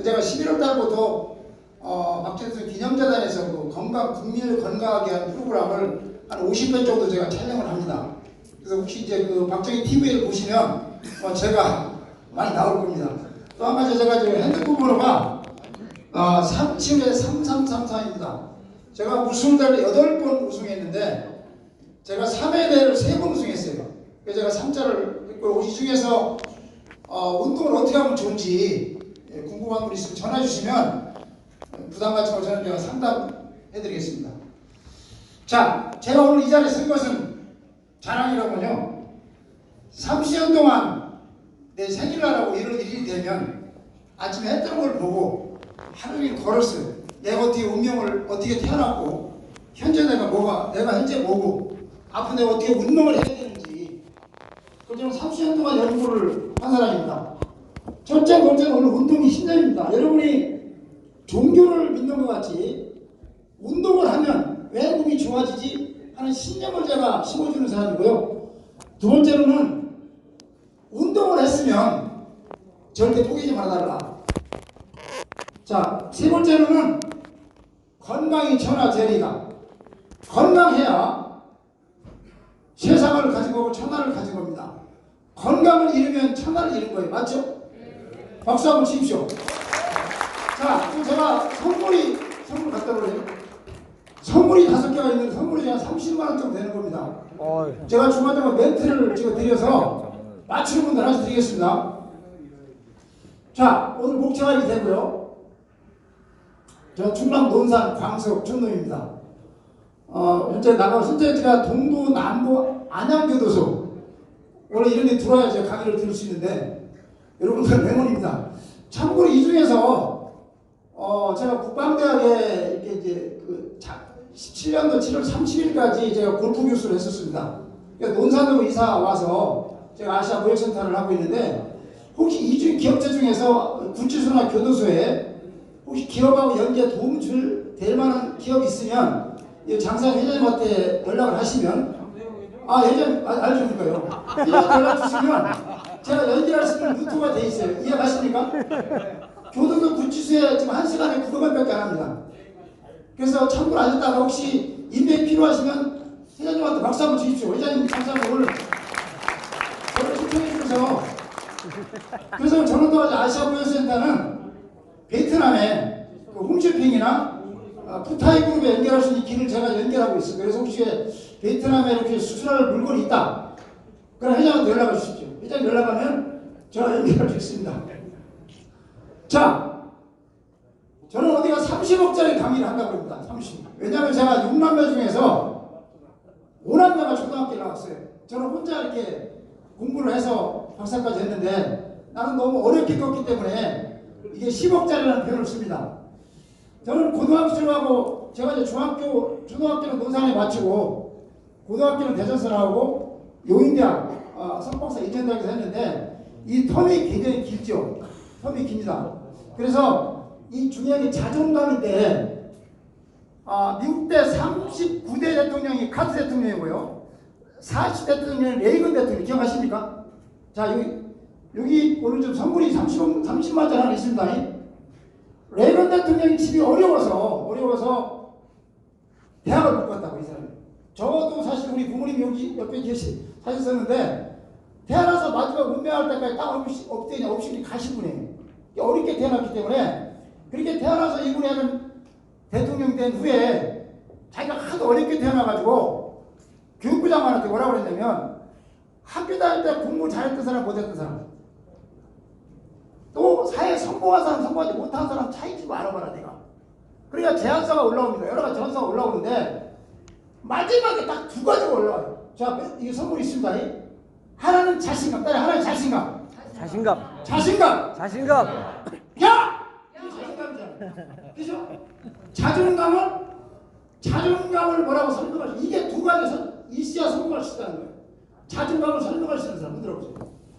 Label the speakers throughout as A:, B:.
A: 제가 11월 달부터 박정선 기념재단에서 그 국민을 건강하게 하는 프로그램을 한 50회 정도 제가 촬영을 합니다. 그래서 혹시 이제 그 박정희 TV를 보시면 제가 많이 나올 겁니다. 또 한 가지 제가 지금 핸드폰 번호가 37-3334입니다. 제가 우승대를 8번 우승했는데 제가 3회대를 3번 우승했어요. 그래서 제가 3자를 했고 이 중에서 운동을 어떻게 하면 좋은지 궁금한 분 있으면 전화 주시면 부담 갖지 말고 저는 제가 상담해 드리겠습니다. 자, 제가 오늘 이 자리에 쓴 것은 자랑이라고요. 30년 동안 내 생일날하고 1월 1일이 되면 아침에 해 뜨는 걸 보고 하루 종일 걸었어요. 내가 어떻게 운명을 어떻게 태어났고 현재 내가 현재 뭐고 앞으로 내가 어떻게 운동을 해야 되는지 그래서 저는 30년 동안 연구를 한 사람입니다. 첫째 번째는 오늘 운동이 신념입니다. 여러분이 종교를 믿는 것 같이 운동을 하면 왜 몸이 좋아지지 하는 신념을 제가 심어주는 사람이고요. 두 번째로는 운동을 했으면 절대 포기하지 말아달라. 자, 세 번째로는 건강이 천하제리가 건강해야 세상을 가지고 오고 천하를 가지고 옵니다. 건강을 잃으면 천하를 잃은 거예요. 맞죠? 박수 한번 치십시오. 자, 그럼 제가 선물 갖다 놓으래요. 선물이 5개가 있는데 선물이 한 30만원 정도 되는 겁니다. 제가 중간중간 멘트를 드려서 맞추는 분들 하나씩 드리겠습니다. 자, 오늘 목차가 되고요. 저 충남 논산 광석 준놈입니다. 현재 제가 동부, 남부, 안양교도소 원래 이런 데 들어와야 제가 강의를 들을 수 있는데 여러분들 명언입니다. 참고로 이 중에서 제가 국방대학에 이렇게 이제 17년도 7월 30일까지 제가 골프 교수를 했었습니다. 그러니까 논산으로 이사 와서 제가 아시아 무역센터를 하고 있는데 혹시 이 기업체 중에서 구치소나 교도소에 혹시 기업하고 연계에 도움 될 만한 기업이 있으면 장사 회장님한테 연락을 하시면 회장님 알려주니까요. 회장님 연락 주시면 제가 연결할 수 있는 루트가 돼 있어요. 이해가십니까? 교도소 구치소에 지금 1시간에 900원밖에 안 합니다. 그래서 참고로 하셨다가 혹시 인맥 필요하시면 회장님한테 박수 한번 주십시오. 회장님 감사합니다. 오늘 저를 초청해 주셔서 그래서 저는 또 아시아 무역센터는 베트남에 홈쇼핑이나 푸타이 그룹에 연결할 수 있는 길을 제가 연결하고 있습니다. 그래서 혹시 베트남에 이렇게 수출할 물건이 있다. 그럼 회장한테 연락을 주십시오. 회장 연락하면 제가 연결할 수 있습니다. 자, 저는 어디가 30억짜리 강의를 한다고 합니다. 30. 왜냐하면 제가 6남매 중에서 5남매가 초등학교에 나왔어요. 저는 혼자 이렇게 공부를 해서 박사까지 했는데 나는 너무 어렵게 컸기 때문에 이게 10억짜리라는 표현을 씁니다. 저는 고등학교하고 제가 이제 초등학교는 논산에 마치고 고등학교는 대전서 나오고 용인대학 석박사 인천대학에서 했는데 이 텀이 굉장히 길죠. 텀이 깁니다. 그래서 이 중요한 자존감인데 미국 때 39대 대통령이 카트 대통령이고요. 40대 대통령이 레이건 대통령 기억하십니까? 자, 여기 오늘 좀 선물이 30만 원 하나 있습니다. 레이건 대통령이 집이 어려워서 대학을 못 갔다고 이 사람이. 저도 사실 우리 부모님이 여기 옆에 사셨었는데 태어나서 마지막 운명할 때까지 딱 없이 가신 분이에요. 어렵게 태어났기 때문에 그렇게 태어나서 이분이 하는 대통령 된 후에 자기가 하도 어렵게 태어나가지고 교육부장관한테 뭐라고 그랬냐면 학교 다닐 때 공부 잘했던 사람 못했던 사람 또 사회에 성공한 사람 성공하지 못한 사람 차이 좀 알아봐라 내가. 그러니까 제안서가 올라옵니다. 여러 가지 제안서가 올라오는데 마지막에 딱 2가지가 올라와요. 자, 이게 선물이 있습니다. 하나는 자신감. 하나는 자신감.
B: 자신감.
A: 야! 이게 자신감이잖아. 그죠? 자존감을 뭐라고 설명할 수 이게 2가지 있어야 성공할 수 있다는 거예요. 자존감을 설명할 수 있는 사람 들어보세요.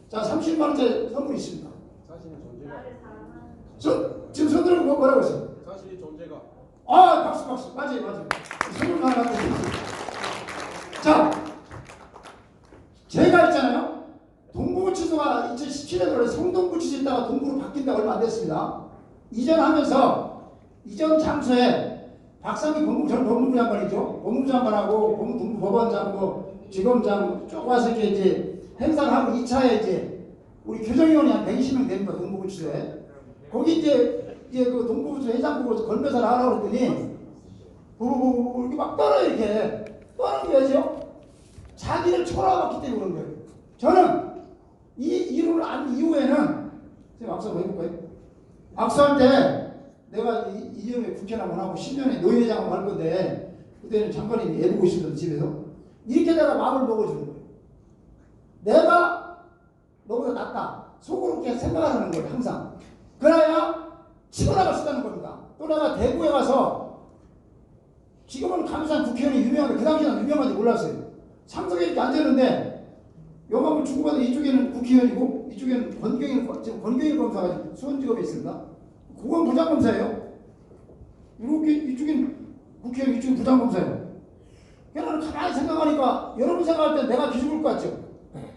A: 자, 30만 원짜리 선물이 있습니다.
C: 자신의 존재가.
A: 지금 손 들고 뭐라고 했어요?
C: 자신의 존재가.
A: 박수. 맞아요. 선물 하나 갖고 있습니다. 자, 제가 있잖아요. 동부구치소가 2017년에 성동구치소 있다가 동부로 바뀐다고 얼마 안 됐습니다. 이전하면서 이전 장소에 박상기 전 법무부 장관이죠. 법무부 장관하고 법무부 법원장, 지검장 쭉 와서 이렇게 이제 행사를 하고 2차에 이제 우리 교정위원이 한 120명 됩니다. 동부구치소에. 거기 이제 그 동부구치소 회장국으로 건배사를 하라고 그랬더니 부부부부 이렇게 막 떨어요. 이렇게 떠는 거죠. 자기를 초라하기 때문에 그런 거예요. 저는 이 이론을 안 이후에는 제가 악수 한번 해볼까요? 악수할 때 내가 이전에 국회의원 하고 10년에 노회장하고 할 건데 그때는 장관님이 애보고 있었던 집에서 이렇게 내가 마음을 먹어주는 거예요. 내가 너보다 낫다. 속으로 그렇게 생각하는 거예요. 항상. 그래야 치고 나갈 수 있다는 겁니다. 또 내가 대구에 가서 지금은 감산 국회의원이 유명한데 그 당시에는 유명한지 몰랐어요. 상석에 이렇게 앉았는데 영감을 주고받은 이쪽에는 국회의원이고 이쪽에는 지금 권경일 검사가 수원지검에 있습니다. 그건 부장검사예요. 이렇게 이쪽엔 국회의원, 이쪽엔 부장검사예요. 그러니까 가만히 생각하니까 여러분 생각할 때 내가 기죽을 것 같죠?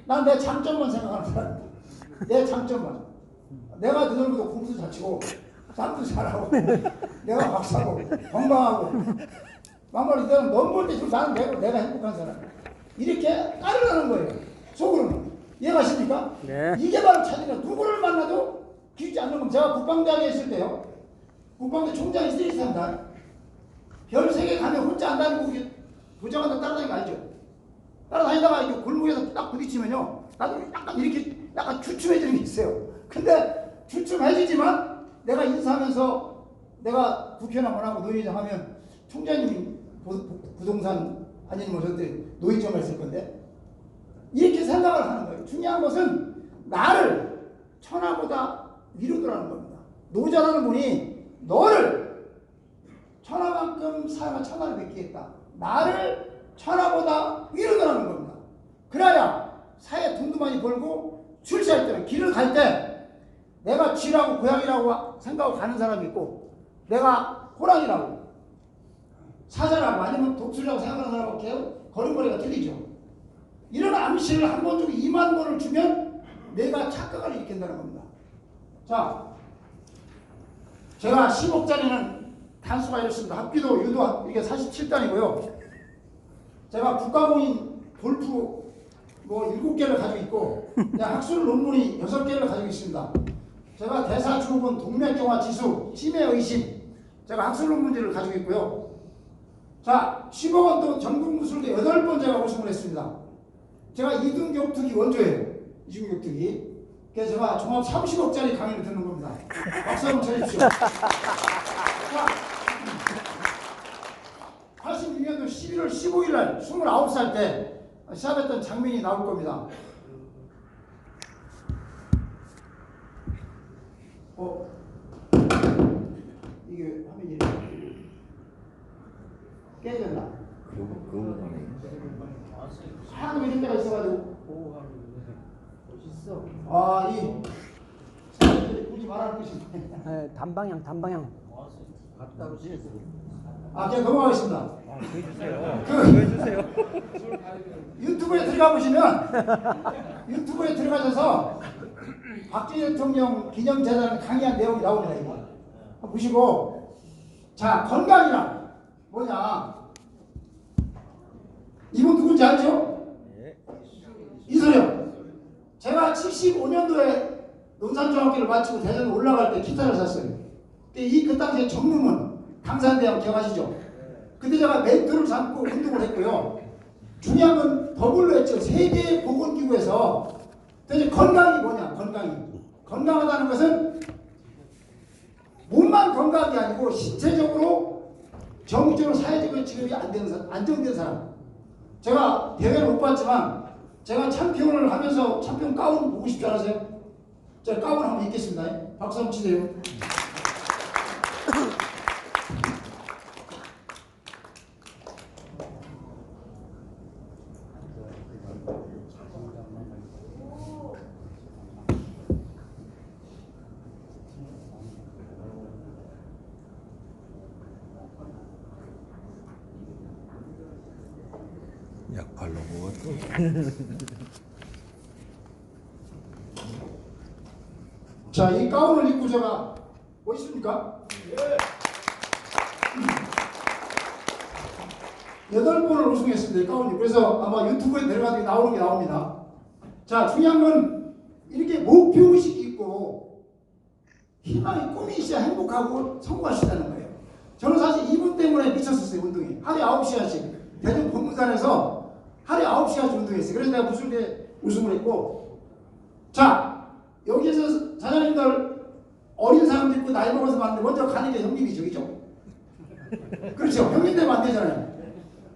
A: 난 내 장점만 생각하는 사람. 내 장점만. 내가 너희들보다 공부 잘 치고 쌈도 잘하고 내가 박사고 건강하고 막말 이대로 넘볼 때 지금 나는 내가 행복한 사람. 이렇게 따르라는 거예요. 속으로는. 이해가십니까?
B: 네.
A: 이게 바로 차이가 누구를 만나도 기죽지 않는 겁니다. 제가 국방대학에 있을 때요. 국방대 총장이 스트레스한다. 별 3개 가면 혼자 안 다니고 부장한테 따라다니는 거 알죠? 따라다니다가 이렇게 골목에서 딱 부딪히면요. 나도 약간 이렇게 약간 주춤해지는 게 있어요. 근데 주춤해지지만 내가 인사하면서 내가 국회의원 한번 하고 노회장 하면 총장님이 부동산 아니면 저한테 노회장 했을 건데 이렇게 생각을 하는 거예요. 중요한 것은 나를 천하보다 위로 두라는 겁니다. 노자라는 분이 너를 천하만큼 사용한 천하를 뵙겠다. 나를 천하보다 위로 두라는 겁니다. 그래야 사회 돈도 많이 벌고 출세할 때는 길을 갈 때 내가 쥐라고 고양이라고 생각하고 가는 사람이 있고 내가 호랑이라고 사자라고 아니면 독수리라고 생각하는 사람하고 걸음걸이가 틀리죠. 이런 암시를 한 번 주고 2만 번을 주면 내가 착각을 일으킨다는 겁니다. 자, 제가 10억짜리는 단수가 이렇습니다. 합기도 유도 이게 47단이고요. 제가 국가공인 골프 7개를 가지고 있고 학술 논문이 6개를 가지고 있습니다. 제가 대사주업은 동맥경화 지수, 치매 의심 제가 학술 논문지를 가지고 있고요. 자, 10억 원 전국 무술대 8번 제가 우승을 했습니다. 제가 이등격투기 원조예요. 이등격투기. 그래서 제가 종합 30억짜리 강의를 듣는 겁니다. 박수 한번 쳐주십시오. 86년도 11월 15일 날 29살 때 시합했던 장면이 나올 겁니다. 이게 화면이 깨졌나? 하도 이런 데가 있어가지고 이 사람들이 굳이 말하는 것이
B: 네, 단방향.
A: 그냥 넘어가겠습니다.
B: 보여주세요.
A: 유튜브에 들어가 보시면 유튜브에 들어가셔서 박정희 대통령 기념재단 강의한 내용이 나옵니다. 이거 한번 보시고 자 건강이란 뭐냐 이분 누군지 알죠? 이소령. 제가 75년도에 논산중학교를 마치고 대전에 올라갈 때 기타를 샀어요. 그 당시에 정릉은 강산대학 기억하시죠? 그때 제가 멘토를 삼고 운동을 했고요. 중요한 건 더블로 했죠. 세계보건기구에서 대체 건강이 뭐냐? 건강하다는 것은 몸만 건강한 게 아니고 신체적으로 정신적으로 사회적으로 지급이 안정된 사람. 제가 대회를 못 봤지만 제가 챔피언을 하면서 챔피언 가운 보고 싶지 않으세요? 제가 가운 한번 입겠습니다. 박수 한번 치세요.
D: 약 바르고 또
A: 자, 이 가운을 입고 제가 멋있습니까? 8번을 우승했습니다. 가운데. 그래서 아마 유튜브에 내려가도 나오는 게 나옵니다. 자, 중요한 건 이렇게 목표의식이 있고 희망이 꿈이 있어야 행복하고 성공하시다는 거예요. 저는 사실 이분 때문에 미쳤었어요. 운동이. 하루에 9시간씩 대전 본문산에서 하루에 9시간씩 운동했어요. 그래서 내가 무술대 우승을 했고, 자, 여기에서 자녀님들 어린 사람도 있고 나이 먹어서 봤는데 먼저 가는 게 형님이죠. 그죠? 그렇죠. 형님 되면 안 되잖아요.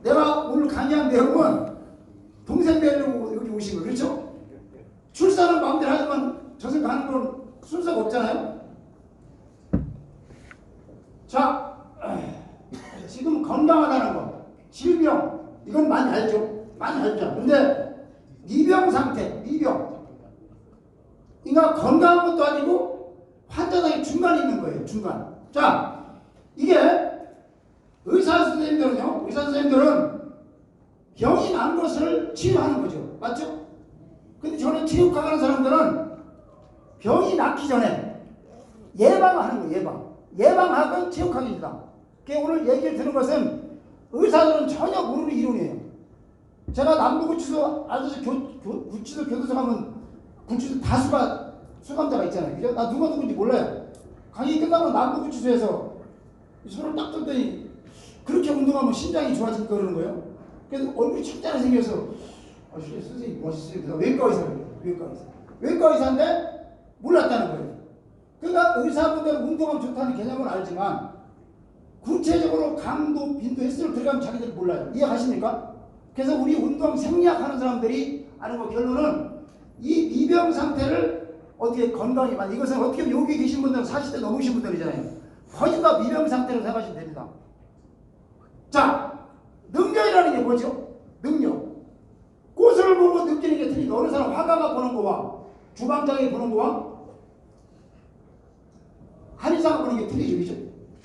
A: 내가 오늘 강의한 내용은 동생 되려고 여기 오신 거 그렇죠? 출산은 마음대로 하지만 저승 가는 건 순서가 없잖아요. 자, 지금 건강하다는 거, 질병 이건 많이 알죠? 많이 알죠? 근데 미병 상태, 미병 그러니까 건강한 것도 아니고 환자당의 중간에 있는 거예요. 중간. 자, 이게 의사 선생님들은 병이 난 것을 치료하는 거죠. 맞죠? 근데 저는 체육과 가는 사람들은 병이 낫기 전에 예방하는 거예요. 예방학은 체육학입니다. 그러니까 오늘 얘기를 드는 것은 의사들은 전혀 모르는 이론이에요. 제가 남부구치소 아저씨 구치소 교도소 가면 구치소 다수가 수감자가 있잖아요. 그죠? 나 누가 누군지 몰라요. 강의 끝나고 남부구치소에서 손을 딱 들더니 그렇게 운동하면 심장이 좋아질 거라는 거예요. 그래서 얼굴이 척자로 생겨서 선생님 멋있어요. 외과 의사예요. 외과 의사인데 몰랐다는 거예요. 그러니까 의사분들은 운동하면 좋다는 개념을 알지만 구체적으로 강도, 빈도, 횟수를 들어가면 자기들이 몰라요. 이해가십니까? 그래서 우리 운동 생리학하는 사람들이 아는 거 결론은 이 미병 상태를 어떻게 건강히 이것은 어떻게 여기 계신 분들은 40대 넘으신 분들이잖아요. 거의 다 미병 상태로 생각하시면 됩니다. 자, 능력이라는 게 뭐죠? 능력. 꽃을 보고 느끼는 게 틀리니까 어느 사람 화가가 보는 거와 주방장이 보는 거와 한의사가 보는 게 틀리죠. 그죠?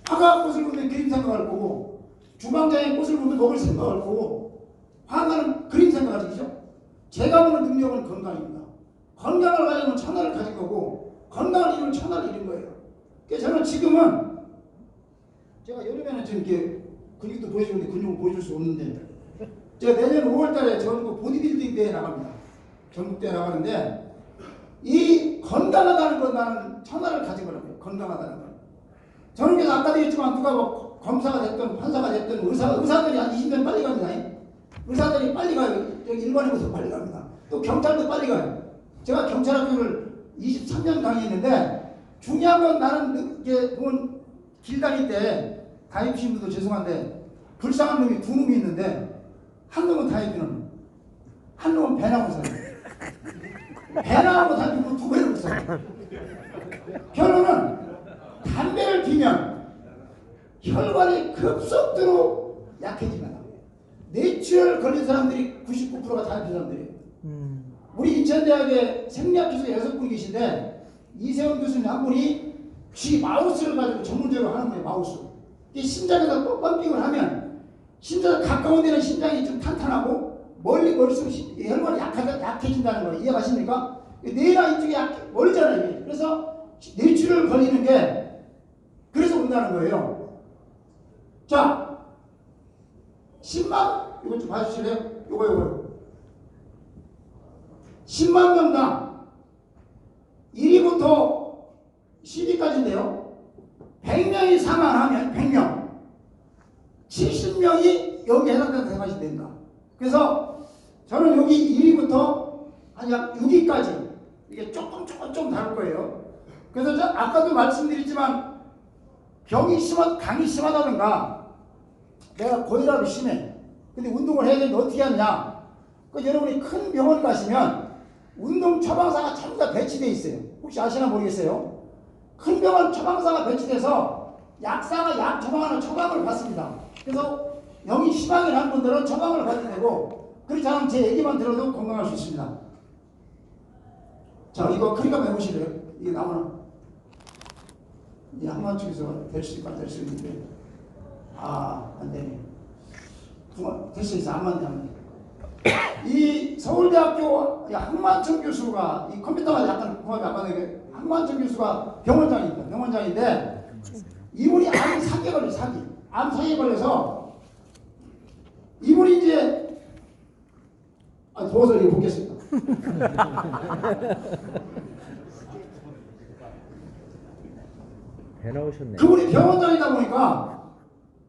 A: 화가가 꽃을 보면 그림 생각할 거고 주방장이 꽃을 보면 먹을 생각할 거고 화가는 그림 생각하죠. 그죠? 제가 보는 능력은 건강입니다. 건강을 가지면 천하를 가진 거고 건강을 이루면 천하를 이룬 거예요. 그래서 저는 지금은 제가 여름에는 좀 이렇게 근육도 보여주는데 근육을 보여줄 수 없는데 제가 내년 5월달에 전국 보디빌딩 대회에 나갑니다. 전국대회 나가는데 이 건강하다는 건 나는 천하를 가진 거라고요. 건강하다는 건. 저는 그래서 아까도 했지만 누가 뭐 검사가 됐든 판사가 됐든 의사들이 한 20년 빨리 갑니다. 의사들이 빨리 가요. 여기 일반인보다 빨리 갑니다. 또 경찰도 빨리 가요. 제가 경찰학교를 23년 강의했는데 중요한 건 나는 이게 보면 길 다닐 때 다입신 분도 죄송한데 불쌍한 놈이 두 놈이 있는데 한 놈은 다입이는 한 놈은 배나고 살아요. 배나고 다니고 두 배를 살아요. 결론은 담배를 피면 혈관이 급속도로 약해집니다. 뇌출혈 걸린 사람들이 99%가 다입 사람들이에요. 우리 인천대학에 생리학 교수 6분 계신데 이세훈 교수님 한 분이 쥐 마우스를 가지고 전문적으로 하는 거예요. 마우스. 이 심장에다 또 펌핑을 하면 심장 가까운 데는 심장이 좀 탄탄하고 멀리 멀수록 혈관이 약해진다는 거 이해가십니까? 뇌가 이쪽에 멀잖아요. 그래서 뇌출혈 걸리는 게 그래서 온다는 거예요. 자, 10만 이거 좀 봐주실래요? 요거 10만 명당 1위부터 10위까지인데요. 100명이 사망하면 100명 70명이 여기에 해당된다고 생각하시면 됩니다. 그래서 저는 여기 1위부터 한 약 6위까지 이게 조금 다를 거예요. 그래서 저 아까도 말씀드렸지만 병이 강이 심하다든가 내가 고혈압이 심해. 근데 운동을 해야 되는데 어떻게 하느냐. 여러분이 큰 병원 가시면 운동 처방사가 전부 다 배치되어 있어요. 혹시 아시나 모르겠어요. 큰 병원 처방사가 배치돼서 약사가 약 처방하는 처방을 받습니다. 그래서 병이 심하게 난 분들은 처방을 받아야 되고 그렇지 않으면 제 얘기만 들어도 건강할 수 있습니다. 자, 이거 크리감 해보실래요? 이게 나오나? 이 한만쪽에서 될 수 있을까? 될 수 있는데 안 되네. 될 수 있어. 안 맞네. 이 서울대학교 한만청 교수가 이 컴퓨터가 약간 궁합이 안 맞는 게 황만철 교수가 병원장입니다. 병원장인데 이분이 암 사기에 걸려 사기. 암 사기에 걸려서 이분이 이제 더워서 이거 보겠습니다.
B: 배 나오셨네.
A: 그분이 병원장이다 보니까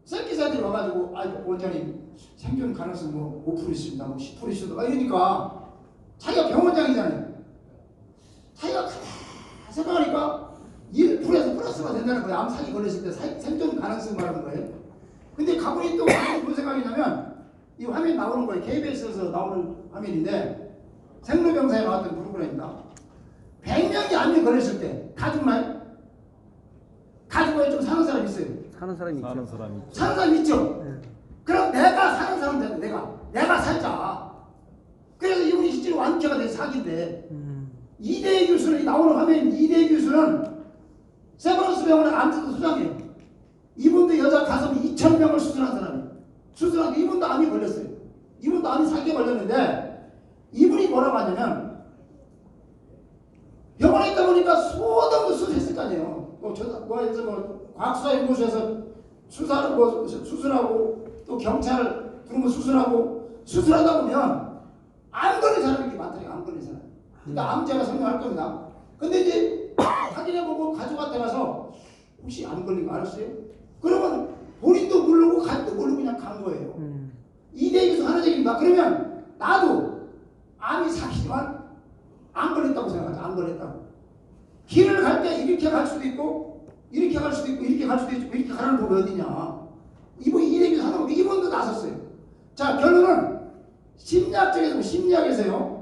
A: 새끼사들이 와가지고 원장님 생존 가능성 뭐 5% 있습니다. 뭐 10% 있습니다. 이러니까 자기가 병원장이잖아요. 자기가 생각하니까 1%에서 플러스가 된다는 거예요. 암 사기 걸렸을 때 생존 가능성 말하는 거예요. 근데 가분이 또 무슨 생각이냐면 이 화면 나오는 거예요. KBS에서 나오는 화면인데 생로병사에 나왔던 프로그램입니다. 100명이 암에 걸렸을 때 가족만 가족에 좀 사는 사람 있어요.
B: 사는 사람이 있죠.
A: 사는 사람 있죠. 그럼 내가 사는 사람 되는 내가 살자. 그래서 이분이 실제로 완쾌가 된 사기인데 이대희 교수는 나오는 화면 이대희 교수는 세브란스 병원의 암센터 소장이에요. 이분도 여자 가슴 2,000명을 수술한 사람이에요. 수술한 게 이분도 암이 걸렸어요. 이분도 암이 사기에 걸렸는데 이분이 뭐라고 하냐면 병원에 있다 보니까 수없는 수술했을 거 아니에요. 과학수사연구소에서 수술하고 또 경찰 부르면 수술하다 보면 암 걸린 사람이 이렇게 많더라고요. 암 걸린 사람. 그러니까 암제가 설명할 겁니다. 근데 이제 확인해보고 가족한테 가서 혹시 암 걸린 거 알았어요? 그러면 본인도 모르고 가족도 모르고 그냥 간 거예요. 이대기에서 하는 얘기입니다. 그러면 나도 암이 사기지만 안 걸렸다고 생각하자. 안 걸렸다고. 길을 갈 때 이렇게 갈 수도 있고 이렇게 갈 수도 있고 이렇게 갈 수도 있고 이렇게 가는 법이 어디냐. 이분이 이대기에서 하는 거 이분도 나섰어요. 자, 결론은 심리학에서요.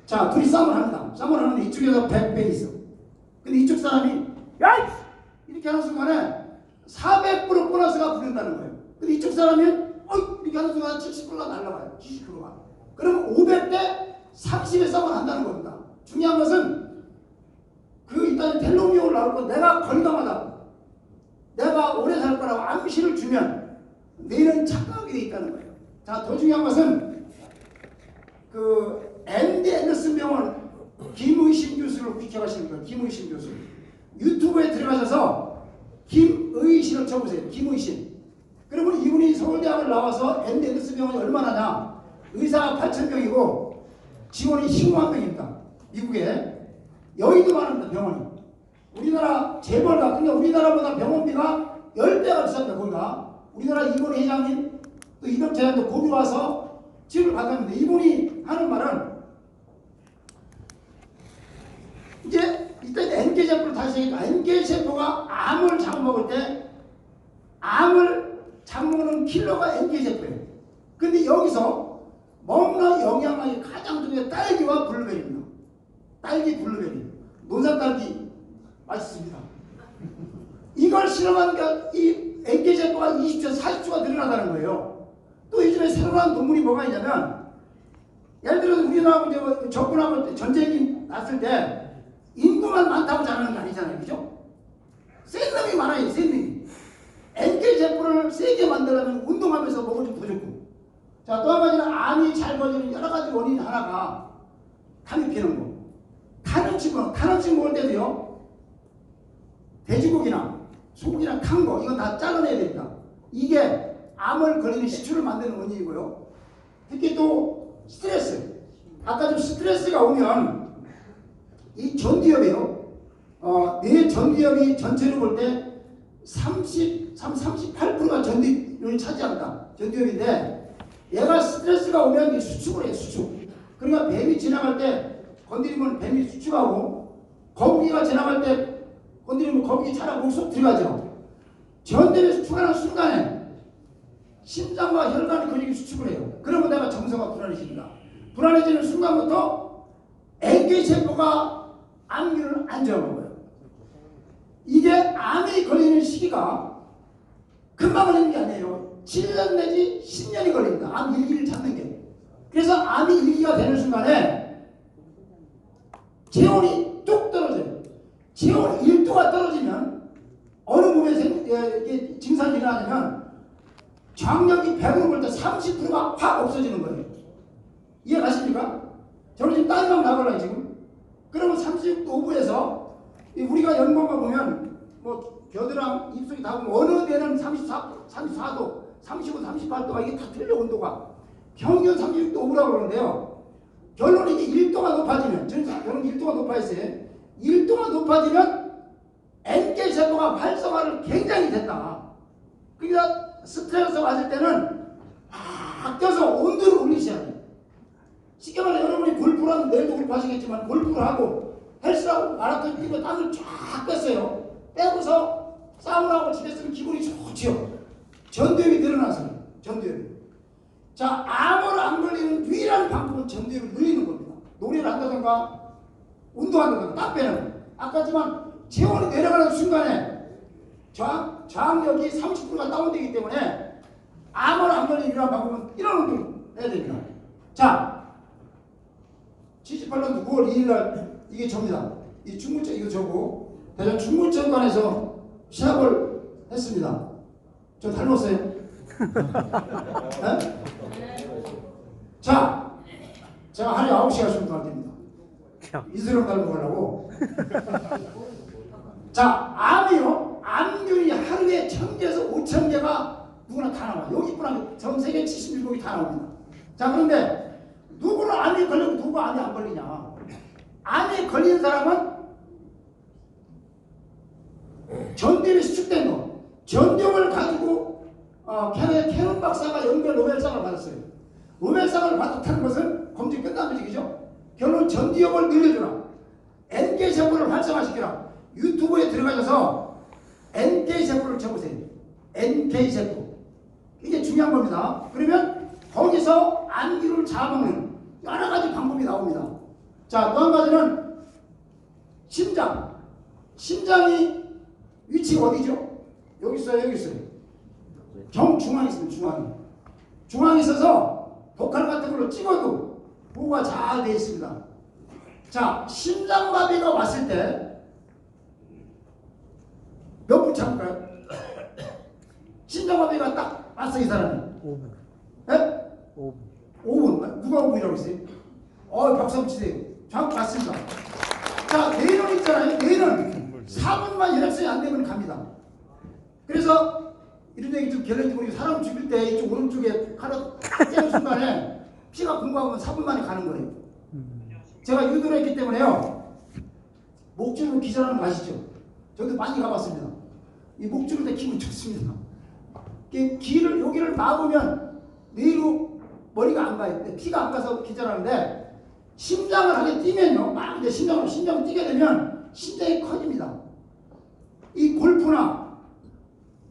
A: 자, 둘이 싸움을 합니다. 싸움을 하는데 이쪽에서 100배 있어. 근데 이쪽 사람이 야! 이렇게 하는 순간에 400% 보너스가 붙는다는 거예요. 근데 이쪽 사람이 이렇게 하는 순간에 70%가 날라가요. 70%가. 그러면 500대 30의 싸움을 한다는 겁니다. 중요한 것은 일단 텔로미올 나올 거 내가 건강하다고 내가 오래 살 거라고 암시를 주면 내일은 착각하게 돼 있다는 거예요. 자, 더 중요한 것은 MD 앤더슨 병원 김의심 교수를 기억하시는 거예요. 김의심 교수. 유튜브에 들어가셔서 김의심을 쳐보세요. 김의심. 그러면 이분이 서울대학을 나와서 MD 앤더슨 병원이 얼마나냐? 의사가 8,000명이고 직원이 15만 명입니다. 미국에. 여의도 많습니다. 병원이. 우리나라 재벌가, 그러니까 우리나라보다 병원비가 10배가 비쌉니다. 거기가. 우리나라 이번 회장님 또 이병철 회장도 거기 와서 치료를 받았는데 이분이 하는 말은 이제 일단 NK세포를 다시 얘기하니까 NK세포가 암을 잡아먹을 때 암을 잡아먹는 킬러가 NK세포예요. 근데 여기서 먹는 영양학이 가장 중요한 딸기와 블루베리입니다. 딸기, 블루베리, 논산딸기 맛있습니다. 이걸 실험하니까 이 NK세포가 20조, 40조가 늘어나다는 거예요. 또 요즘에 새로 나온 논문이 뭐가 있냐면 예를 들어서 우리나라하고 이제 적군하고 전쟁이 났을 때 인구만 많다고 잘하는 게 아니잖아요. 그죠? 센 놈이 많아요. 센 놈이. NK세포를 세게 만들려면 운동하면서 먹을 좀 더 좋고. 자, 또 한 가지는 암이 잘 걸리는 여러 가지 원인 하나가 담이 피는 거. 탄음식 먹을 때도요. 돼지고기나 소고기나 탄 거 이건 다 잘라내야 됩니다. 이게 암을 걸리는 시초를 만드는 원인이고요. 특히 또 스트레스. 아까 좀 스트레스가 오면 이 전두엽이요. 뇌 전두엽이 전체를 볼 때 38%가 전두엽을 차지합니다. 전두엽인데 얘가 스트레스가 오면 수축을 해요. 수축. 그러니까 뱀이 지나갈 때 건드리면 뱀이 수축하고 거북이가 지나갈 때 건드리면 거북이 차라 물속 들어가죠. 전두엽이 수축하는 순간에 심장과 혈관이 근육이 수축을 해요. 그러면 내가 정서가 불안해집니다. 불안해지는 순간부터 NK세포가 암균을 안 잡아먹어요. 이게 암이 걸리는 시기가 금방 걸리는 게 아니에요. 7년 내지 10년이 걸립니다. 암 일기를 찾는 게. 그래서 암이 일기가 되는 순간에 체온이 뚝 떨어져요. 체온 1도가 떨어지면 어느 부분에 증상이 일어나냐면 장력이 100으로 볼 때 30%가 확 없어지는 거예요. 이해 가십니까? 저는 지금 딴방 나가려고 지금. 그러면 35부에서 우리가 연봉가 보면 뭐 겨드랑 입술이 다 보면 어느 데는 34도, 35, 38도가 이게 다 틀려 온도가 평균 36도 5라고 그러는데요. 결론이 이제 1도가 높아지면 결론 1도가 높아졌어요. 1도가 높아지면 NK 세포가 활성화를 굉장히 됐다. 그러니까 스트레스 받을 때는 막 뛰어서 온도를 올리셔야 돼요. 쉽게 말해 여러분이 골프를 하면 내일도 골프 하시겠지만 골프를 하고 헬스하고 마라톤 뛰고 땀을 쫙 뺐어요. 빼고서 사우나하고 집에 쓰면 기분이 좋지요. 전두엽이 늘어나서 전두엽이. 자, 암을 안 걸리는 유일한 방법은 전두엽을 늘리는 겁니다. 노래를 한다던가 운동한다던가 땀 빼는 거. 아까 했지만 체온이 내려가는 순간에 저항력이 30%가 다운되기 때문에 암을 안 걸리는 유일한 방법은 이런 운동을 해야 됩니다. 자, 78년도 9월 2일날 이게 접니다. 이 충무청 이거 저고 대전 충무청관에서 시합을 했습니다. 저 닮았어요? 네? 자, 제가 하루에 9시간 운동할 때입니다. 이슬람 닮아가려고. 자, 암이요. 암균이 하루에 1000개에서 5000개가 누구나 다 나와요. 여기뿐 아니고 전 세계 77국이 다 나옵니다. 자, 그런데 누구는 암이 걸리고 누구가 암이 안 걸리냐. 암이 걸린 사람은 전두엽이 수축된 거. 전두엽을 가지고 캐논 박사가 연구해 노벨상을 받았어요. 노벨상을 받았다는 것은 검증 끝난 거죠. 결론 전두엽을 늘려주라. NK세포를 활성화시키라. 유튜브에 들어가셔서 NK세포를 쳐보세요. NK세포. 이게 중요한 겁니다. 그러면 거기서 암기를 잡아먹는 여러 가지 방법이 나옵니다. 자, 또 한 가지는 심장. 심장이 위치가 어디죠? 여기 있어요, 여기 있어요. 정중앙에 있습니다, 중앙에. 중앙에 있어서 독칼 같은 걸로 찍어도 보호가 잘 되어 있습니다. 자, 심장마비가 왔을 때 몇 분 참을까요? 심장마비가 딱 왔어, 이 사람이.
B: 5분.
A: 네?
B: 5분.
A: 5분. 누가 5분이라고 했어요? 박수 한번 치세요. 정확히 맞습니다. 자, 뇌는 있잖아요. 뇌는 4분만 혈액순이 안 되면 갑니다. 그래서 이런 얘기 좀 결론인지 모르겠어요. 사람 죽일 때 이쪽 오른쪽에 칼을 째는 순간에 피가 공부하면 4분 만에 가는 거예요. 제가 유도를 했기 때문에요. 목줄로 기절하는 거 아시죠? 저도 많이 가봤습니다. 이 목줄을 때 기분 좋습니다. 기를 여기를 막으면 뇌로 머리가 안 가요. 피가 안 가서 기절하는데 심장을 하게 뛰면요. 막 이제 심장 뛰게 되면 심장이 커집니다. 이 골프나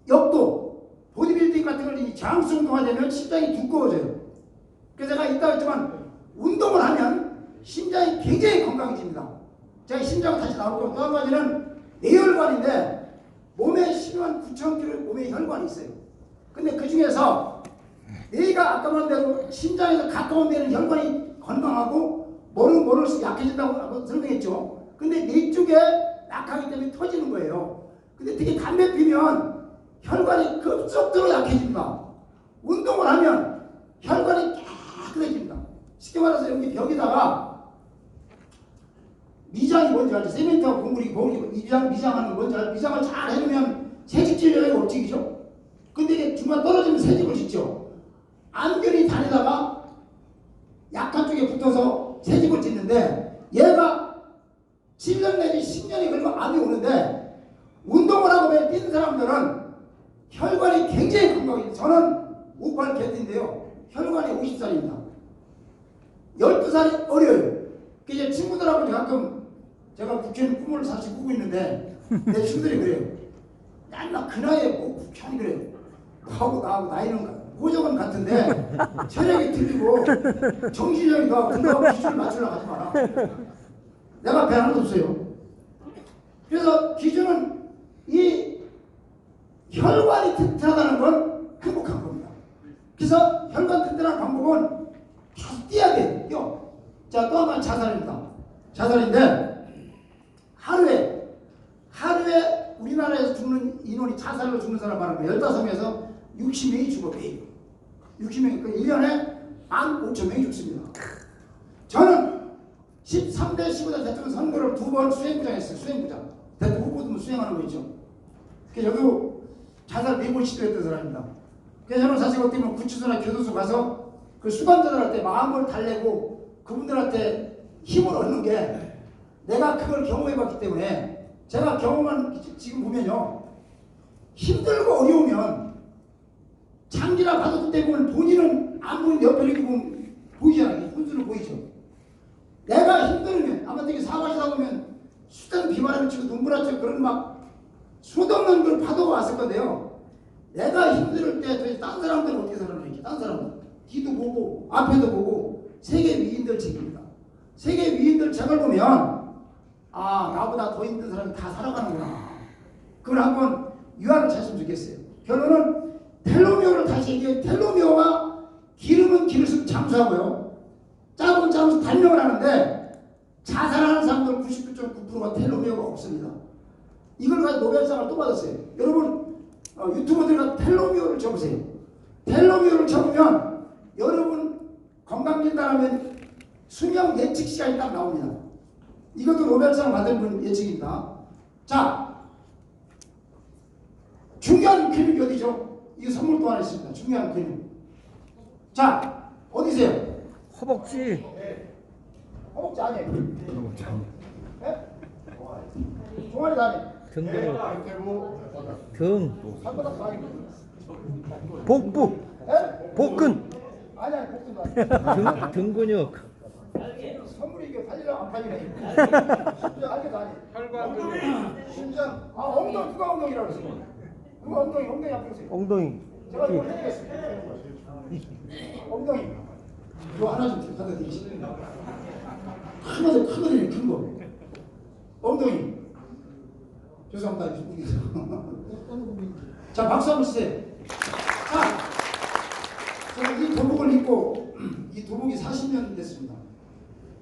A: 역도, 보디빌딩 같은 걸 장수 운동화되면 심장이 두꺼워져요. 그래서 제가 이따 했지만 운동을 하면 심장이 굉장히 건강해집니다. 제가 심장 다시 나올 거고 또 한 가지는 뇌혈관인데 몸에 10만 9천 킬로 몸에 혈관이 있어요. 근데 그 중에서 뇌가 아까 말한 대로 심장에서 가까운 데는 혈관이 건강하고 모를수록 약해진다고 설명했죠. 근데 뇌 쪽에 약하기 때문에 터지는 거예요. 근데 특히 담배 피면 혈관이 급속도로 약해집니다. 운동을 하면 혈관이 깨끗해집니다. 쉽게 말해서 여기 벽에다가 미장이 뭔지 알죠? 세멘트하고 공구리 미장하는 거 뭔지 알죠? 미장을 잘 해놓으면 새집질력이 없지기죠? 근데 이게 중간 떨어지면 새집을 짓죠. 암균이 다니다가 약한 쪽에 붙어서 새집을 짓는데 얘가 7년 내지 10년이 걸리면 암이 오는데 운동을 하고 매일 뛰는 사람들은 혈관이 굉장히 건강해요. 저는 58 개띠인데요. 혈관이 50살입니다. 12살이 어려요. 이제 친구들하고 가끔 제가 국회의원 꿈을 사실 꾸고 있는데 내 친구들이 그래요. 야, 나 그 나이에 꼭 국회의원 그래요. 나하고 나이는 호적은 같은데 체력이 틀리고 정신력이 더 그거 기준을 맞추려고 하지 마라. 내가 배 하나도 없어요. 그래서 기준은 이 혈관이 튼튼하다는 건 행복한 겁니다. 그래서 혈관 튼튼한 방법은 계속 뛰어야 돼. 뛰어. 자, 또 한 가지 자살입니다. 자살인데 하루에 우리나라에서 죽는 인원이 자살로 죽는 사람 말하면 15명에서 60명이 죽어 매일. 60명이 1년에 15,000명이 죽습니다. 저는 13대 15대 대통령 선거를 2번 수행부장 했어요. 수행부장. 대통령 후보도 수행하는 거 있죠. 그래서 여기도 자살 미몰 시도했던 사람입니다. 그래서 저는 사실 어떻게 보면 구치소나 교도소 가서 그 수감자들한테 마음을 달래고 그분들한테 힘을 얻는 게 내가 그걸 경험해봤기 때문에 제가 경험한 지금 보면요. 힘들고 어려우면 장기나 가족들 때문에 본인은 안 보이는 옆에 이렇게 보면 보이잖아요. 혼수는 보이죠. 내가 힘들면 아마 되게 사과시다 보면 수단 비바람이 치고 눈물아치고 그런 막 수도 없는 걸 파도가 왔을 건데요. 내가 힘들 때 도대체 딴 사람들은 어떻게 살아나 이렇게 딴 사람들 뒤도 보고 앞에도 보고 세계 위인들 책입니다. 세계 위인들 책을 보면 아 나보다 더 힘든 사람이 다 살아가는구나. 그걸 한번 유한을 찾으면 좋겠어요. 결론은 텔로미어를 다시 얘기해. 텔로미어가 기름은 기를수록 잠수하고요. 짧은 짧은 단명을 하는데 자살하는 사람들 99.9%가 텔로미어가 없습니다. 이걸 가지고 노벨상을 또 받았어요. 여러분 유튜버들과 텔로미어를 쳐보세요. 텔로미어를 쳐보면 여러분 건강진단하면 수명 예측 시간이 딱 나옵니다. 이것도 노벨상을 받은 분 예측입니다. 자, 중요한 근육이 어디죠? 이거 선물도 하나 있습니다. 중요한 근육. 자, 어디세요?
B: 허벅지.
A: 허벅지 아니에요? 네? 종아리 아니에요?
B: 등 근육. 등.
A: 발바닥도 아니고.
B: 복부.
A: 네?
B: 복근.
A: 아니야, 복근도 아니에요.
B: 등 근육.
A: 선물이 이게 팔리려고 안 팔리네. 심장 알게도 아니에요.
C: 혈관 근육.
A: 심장, 아, 엉덩이, 누가 엉덩이라고 그랬어요? 누가 엉덩이 앞에 보세요.
B: 엉덩이.
A: 제가 이걸 해드리겠습니다. 엉덩이. 이거 하나 좀 갖다 드리시죠. 크거든요, 큰 거. 엉덩이. 죄송합니다. 자, 박수 한번 주세요. 자, 제가 이 도복을 입고, 이 도복이 40년 됐습니다.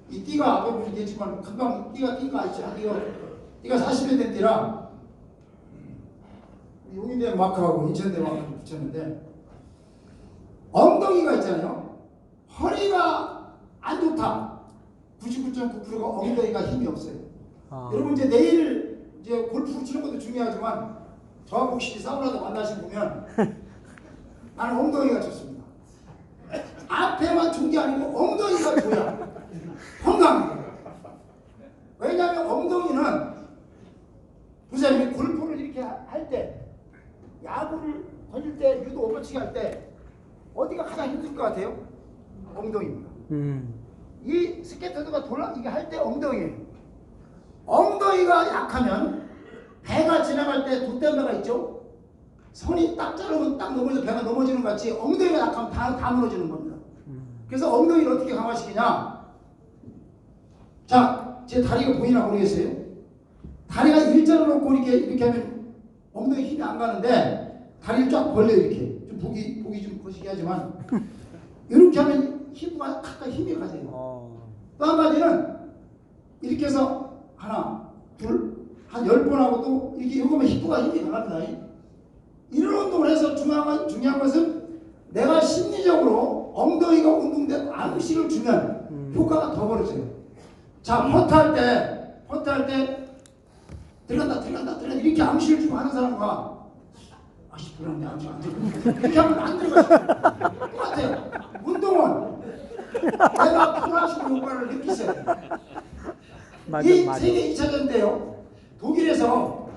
A: 이 띠가 앞에 보시면 되지만, 금방 띠가 아시죠? 띠가 40년 된 띠라, 용인대 마크하고 인천대 마크를 붙였는데, 엉덩이가 있잖아요. 허리가 안 좋다. 99.9%가 엉덩이가 힘이 없어요. 여러분 이제 내일 이제 골프 치는 것도 중요하지만 저하고 혹시 사우나도 만나시고 보면 나는 엉덩이가 좋습니다. 앞에만 좋은 게 아니고 엉덩이가 좋아야 건강합니다. 왜냐하면 엉덩이는 보세요. 골프를 이렇게 할 때 야구를 던질 때 유도 오버치기 할 때 어디가 가장 힘들 것 같아요? 엉덩이입니다. 이 스케이터가 이게 할 때 엉덩이에요. 엉덩이가 약하면 배가 지나갈 때 돛대배가 있죠? 손이 딱 자르면 딱 넘어져서 배가 넘어지는 것 같이 엉덩이가 약하면 다 무너지는 겁니다. 그래서 엉덩이를 어떻게 강화시키냐? 자, 제 다리가 보이나 모르겠어요? 다리가 일자로 놓고 이렇게 하면 엉덩이 힘이 안 가는데 다리를 쫙 벌려요. 이렇게 좀 보기 좀 거시기 하지만 이렇게 하면 힘과 가까이 힘이 가세요. 또 한 가지는 이렇게 해서 하나, 둘, 한 10번 하고 또 이렇게 요거면 힙부가 힘이 강합니다. 이런 운동을 해서 중요한 것은 내가 심리적으로 엉덩이가 운동되고 암시를 주면 효과가 더 벌어져요. 자, 퍼트할 때 들어간다 이렇게 암시를 주고 하는 사람과 아씨 불안해 암시 안 들어가 이렇게 하면 안 들어가요. 똑같아요. 운동은 내가 플라시오 효과를 느끼세요. 이 세계 2차전인데요. 독일에서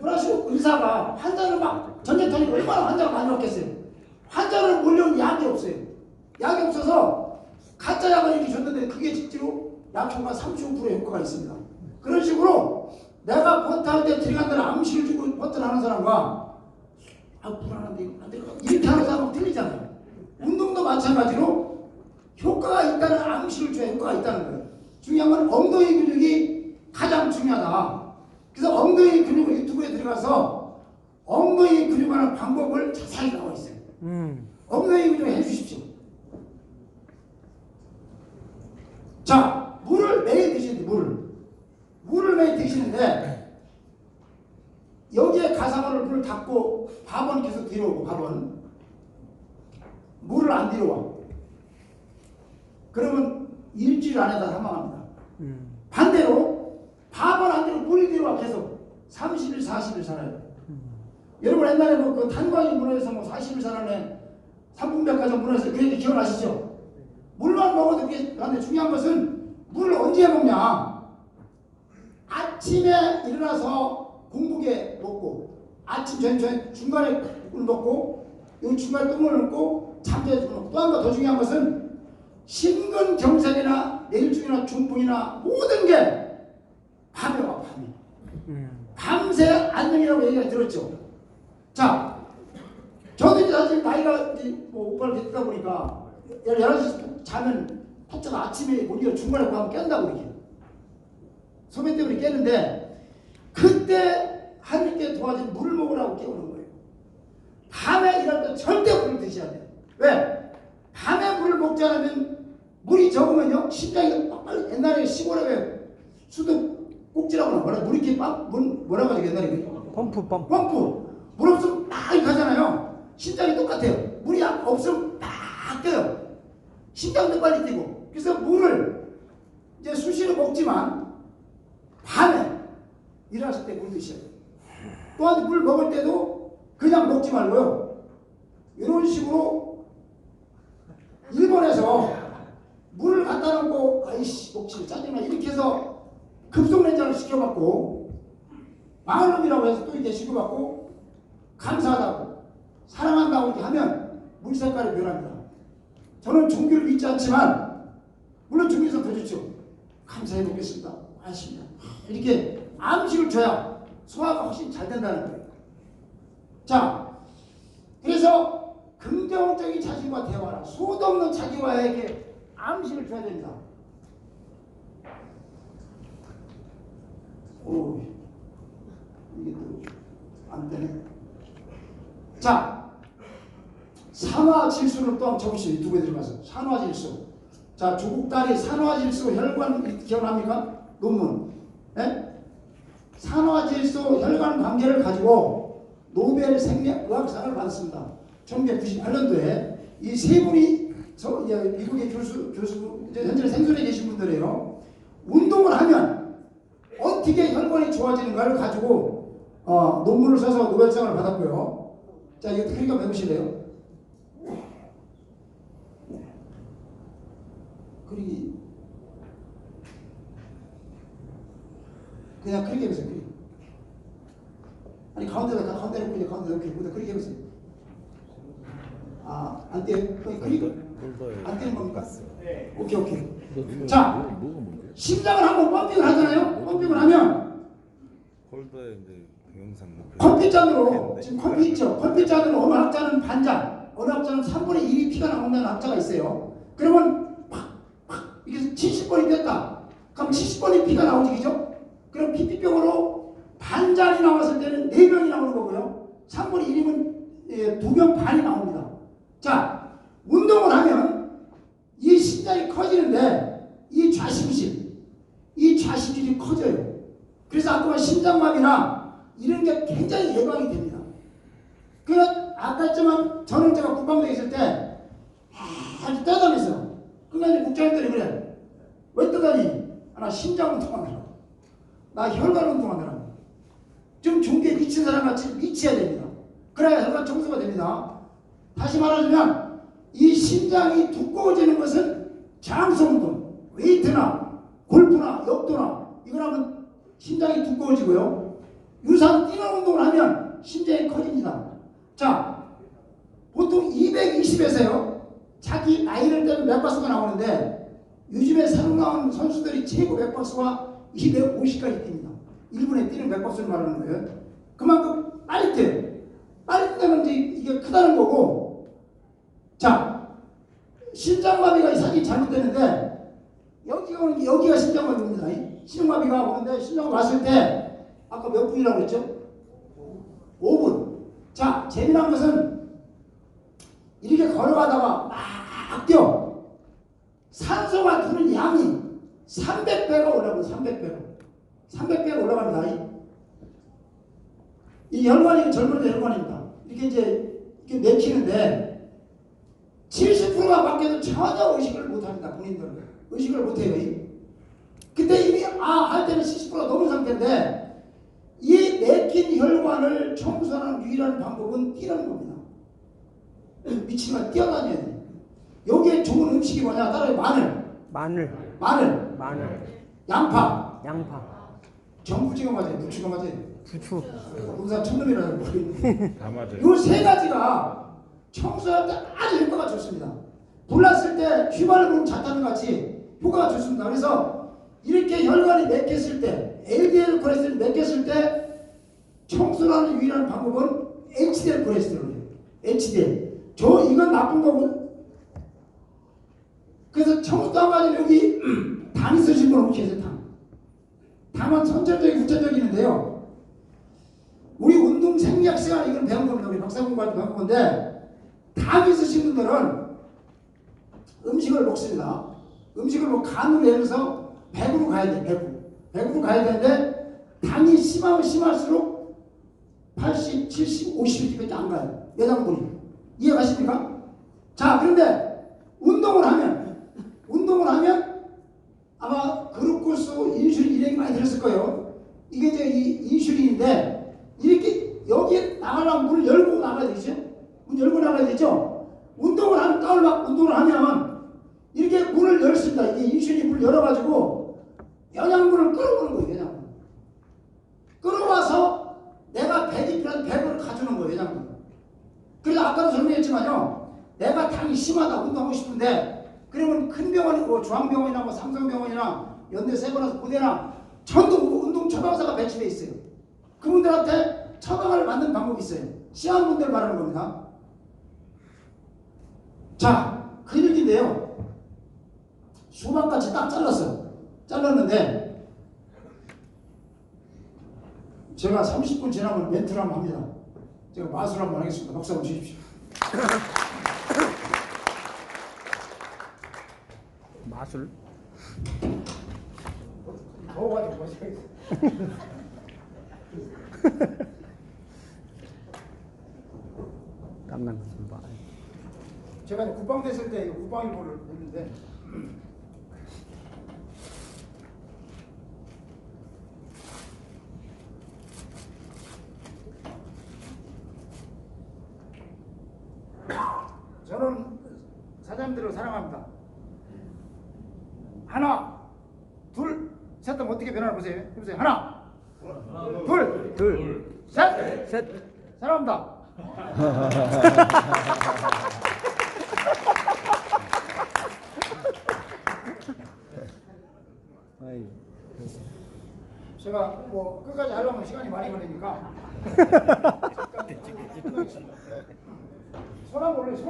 A: 플라시오 의사가 환자를 막 전쟁터에 얼마나 환자가 많이 왔겠어요. 환자를 몰려온 약이 없어요. 약이 없어서 가짜 약을 이렇게 줬는데 그게 실제로 약효가 35%의 효과가 있습니다. 그런 식으로 내가 버트할 때 들어간다는 암시를 주고 버트를 하는 사람과 아 불안한데 안 들어가 이렇게 하는 사람은 틀리잖아요. 운동도 마찬가지로 효과가 있다는 암시를 줘야 효과가 있다는 거예요. 중요한 건 엉덩이 근육이 가장 중요하다. 그래서 엉덩이 근육을 유튜브에 들어가서 엉덩이 근육하는 방법을 자세히 나와 있어요. 엉덩이 근육 해주십시오. 자, 물을 매일 드시는데 물을 매일 드시는데 여기에 가상으로 물을 닫고 밥은 계속 뒤로 오고 밥은 물을 안 뒤로 와. 그러면 일주일 안에다 사망합니다. 반대로 밥을 안 되고 물이 들어와 계속 30일 40일 살아요. 여러분 옛날에 그 탄광이 문화에서 40일 살아내 삼풍백화점 문화에서 그 얘기 기억나시죠? 물만 먹어도 그게 그런데 중요한 것은 물을 언제 먹냐? 아침에 일어나서 공복에 먹고 아침 저녁 중간에 물 먹고 이 중간에 또 물 먹고 잠자리에 먹고 또 한 번 더 중요한 것은 심근경색이나 뇌일중이나 중풍이나 모든 게 밤에 와 밤에 밤새 안녕이라고 얘기가 들었죠. 자, 저도 이제 사실 나이가 이제 뭐 오빠를 됐다 보니까 11시 자면 푹 자서 아침에 못 일어 중간에 가면 깬다고 이렇게 소변 때문에 깨는데 그때 하나님께 도와준 물을 먹으라고 깨우는 거예요. 밤에 일할 때 절대 물을 드셔야 돼요. 왜? 밤에 물을 먹지 않으면 물이 적으면요 심장이 빨리 옛날에 시골에 수도 꼭지라고 뭐라 물이 이렇게 뭐라고 하죠 옛날에
B: 펌프.
A: 물 없으면 막 이렇게 하잖아요. 심장이 똑같아요. 물이 없으면 막 뛰어요. 심장도 빨리 뛰고. 그래서 물을 이제 수시로 먹지만 밤에 일어났을 때 물 드셔야 돼요. 또한 물 먹을 때도 그냥 먹지 말고요. 이런 식으로 일본에서 물을 갖다 놓고 아이씨 먹지 짜증나 이렇게 해서 급속냉장을 시켜갖고 마을놈이라고 해서 또 이제 시켜갖고 감사하다고 사랑한다고 이렇게 하면 물 색깔이 변합니다. 저는 종교를 믿지 않지만 물론 종교에서 더 좋죠. 감사해 보겠습니다. 아십니다. 이렇게 암식을 줘야 소화가 훨씬 잘 된다는 거예요. 자, 그래서 긍정적인 자신과 대화라 소도 없는 자기와에게 암식을 줘야 됩니다. 오, 이게 또 안 되네. 자, 산화질소를 또 한번 적으시죠. 유튜브에 들어가서 산화질소. 자, 조국 딸이 산화질소 혈관 기억납니까? 논문. 네? 산화질소 혈관 관계를 가지고 노벨 생명의학상을 받았습니다. 1998년도에 이 세 분이 미국의 교수 현재 생존해 계신 분들이에요. 운동을 하면 어떻게 혈관이 좋아지는가를 가지고 논문을 써서 노벨상을 받았고요. 자, 이거 그러니까 배우실래요? 그리기 그냥 그렇게 해보세요. 그리기. 아니 가운데 놓고 이제 가운데 놓고 그렇게 해보세요. 안 떼요? 그리기 안 떼는 겁니까? 네. 오케이. 자, 심장을 한번 펌핑을 하잖아요. 펌핑을 하면
D: 폴더에 이제 동영상
A: 컴퓨터로 지금 컴퓨터 있죠. 컴퓨터로 어느 학자는 반잔, 어느 학자는 3분의 1이 피가 나온다는 학자가 있어요. 그러면 팍 이게 70번이 됐다. 그럼 70번이 피가 나오지 그죠? 그럼 피피병으로 반잔이 나왔을 때는 4병이 나오는 거고요. 3분의 1이면 2병 반이 나옵니다. 자, 운동을 하면 이 심장이 커지는데 이 좌심실이 커져요. 그래서 아까 심장마비나 이런 게 굉장히 예방이 됩니다. 그러니까 아까 했지만 저는 제가 국방부에 있을 때 아주 떠다녔어요. 그러니까 국장님들이 그래. 왜 떠다니? 나 심장 운동하느라고. 나 혈관 운동하느라고. 좀 종교에 미친 사람같이 미쳐야 됩니다. 그래야 혈관 청소가 됩니다. 다시 말하자면 이 심장이 두꺼워지는 것은 장소 운동, 웨이트나 골프나 역도나 이걸 하면 심장이 두꺼워지고요. 유산 뛰는 운동을 하면 심장이 커집니다. 자, 보통 220에서요. 자기 나이를 떼면 맥박수가 나오는데 요즘에 새로 나온 선수들이 최고 맥박수가 250까지 뜁니다. 1분에 뛰는 맥박수를 말하는 거예요. 그만큼 빨리 뛰어요. 빨리 뛰면 이게 크다는 거고. 자, 심장마비가 이 사진이 잘못되는데 여기가 심장마비입니다. 심장마비가 오는데 심장마비 왔을 때 아까 몇 분이라고 그랬죠? 5분. 자, 재미난 것은 이렇게 걸어가다가 막 뛰어. 산소가 드는 양이 300배가 올라갑니다. 300배가 올라갑니다. 이 혈관이 젊은 혈관입니다. 이렇게 이제 이렇게 맥히는데 70%가 밖에서 전혀 의식을 못합니다. 본인들은 의식을 못해요. 그때 이미 할 때는 70% 넘은 상태인데 이 맥힌 혈관을 청소하는 유일한 방법은 뛰는 겁니다. 미치면 뛰어다녀야 돼. 여기에 좋은 음식이 뭐냐? 따라해. 마늘, 양파, 전부지가 맞아요. 부추가 맞아요.
B: 부추.
A: 동산 천놈이라는 거.
D: 다 맞아요.
A: 요 세 가지가 청소할 때 아주 효과가 좋습니다. 불났을 때 휘발유 부르면 잣다는 같이 효과가 좋습니다. 그래서 이렇게 혈관이 맥혔을 때, LDL 콜레스테롤이 맥혔을 때 청소하는 유일한 방법은 HDL 콜레스테롤이에요. HDL. 이건 나쁜 거고. 그래서 청소도 안 가지면 여기 당 있으신 분은 혹시 계세요? 당은 선천적인, 후천적이는데요. 우리 운동 생리학 시간에 이건 배운 겁니다. 우리 박사 공부할 때 배운 건데, 당 있으신 분들은 음식을 먹습니다. 음식을 간으로 예를 들어서 100으로 가야 돼. 100으로 가야 되는데 당이 심하면 심할수록 80, 70, 50까지 안 가요. 내장분이. 이해가십니까? 자, 그런데 운동을 하면 아마 글루코스, 인슐린 이런 게 많이 들었을 거예요. 이게 이제 이 인슐린인데 이렇게 여기에 나가려면 문을 열고 나가야 되죠? 문 열고 나가야 되죠? 운동을 하면 이렇게 문을 열습니다. 이게 인슐린 문을 열어가지고 영양분을 끌어오는 거예요. 영양분. 끌어와서 내가 100이 필요한 100을 가주는 거예요. 영양분. 그래서 아까도 설명했지만요. 내가 당이 심하다. 운동하고 싶은데 그러면 큰 병원이고 중앙병원이나 뭐 삼성병원이나 연대세번에서 고대나 전부 운동 처방사가 배치되어 있어요. 그분들한테 처방을 받는 방법이 있어요. 시한분들 말하는 겁니다. 자, 근육인데요. 수박같이 딱 잘랐는데 제가 30분 지나면 멘트를 한번 합니다. 제가 마술 한번 하겠습니다. 박수 한번 주십시오.
B: 마술.
A: 더워가지고 멋있겠어.
B: 땀난 거 좀 봐.
A: 제가 이제 국방 됐을 때 국방일보를 했는데 저는 사장님들을 사랑합니다. 하나, 둘, 셋 하면 어떻게 변화를 보세요. 해보세요. 하나, 둘, 셋. 사랑합니다. 제가 뭐 끝까지 하려면 시간이 많이 걸리니까 손 한번 올려보세요.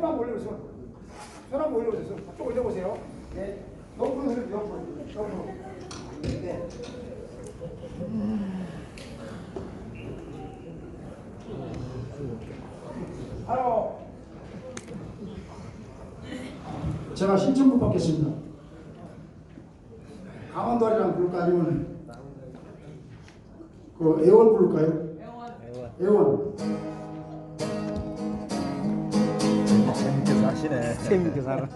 A: 손 한번 올려보세요. 쭉 올려보세요. 네. 옆으로 옆으로. 네. 바로 제가 신청곡 받겠습니다. 강원도리랑 부를까 아니면 그 애원 부를까요? 애원.
B: 재밌게 사시네. 재밌게 살아.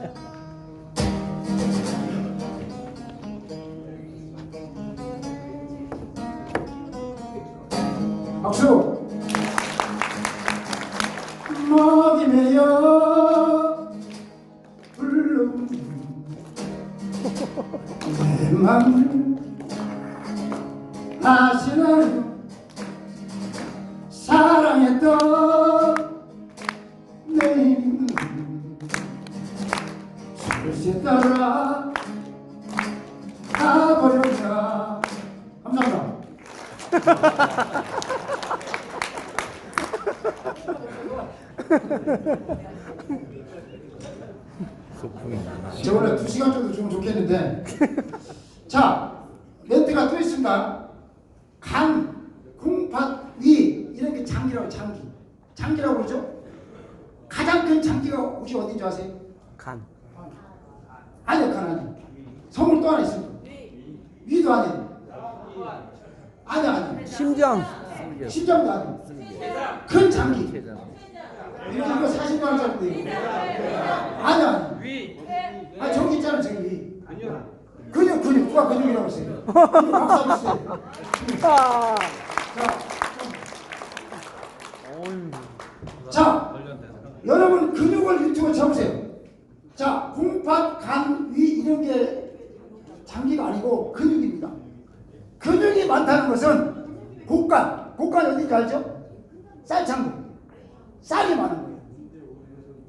A: 박수. 목이 메여 불러 내 맘을 아시나요? 사랑했던 내 힘은 술새 따라 가버렸나. 감사합니다.
D: 소풍이 많아.
A: 저 원래 2시간 정도 주면 좋겠는데 자, 멘트가 또 있습니다. 간, 콩팥, 위 이런 게 장기라고. 장기라고 그러죠? 가장 큰 장기가 혹시 어딘지 아세요?
B: 간.
A: 아니요, 간 아니에요. 성을 또 하나 있습니다. 위도 아니에요. 아니요.
B: 심장.
A: 심장도 아니에요. 큰 장기. 이거 40만 원짜리 이거. 아니요. 위. 저기 있잖아, 저기 위. 근육 누가 근육이라고 했어요? 근육 박수 주세요.
B: 아.
A: 자, 여러분 근육을 유튜브에 쳐보세요. 자, 궁팥, 간, 위 이런 게 장기가 아니고 근육입니다. 근육이 많다는 것은 곡간 어딘지 알죠? 쌀창구, 쌀이 많은 거예요.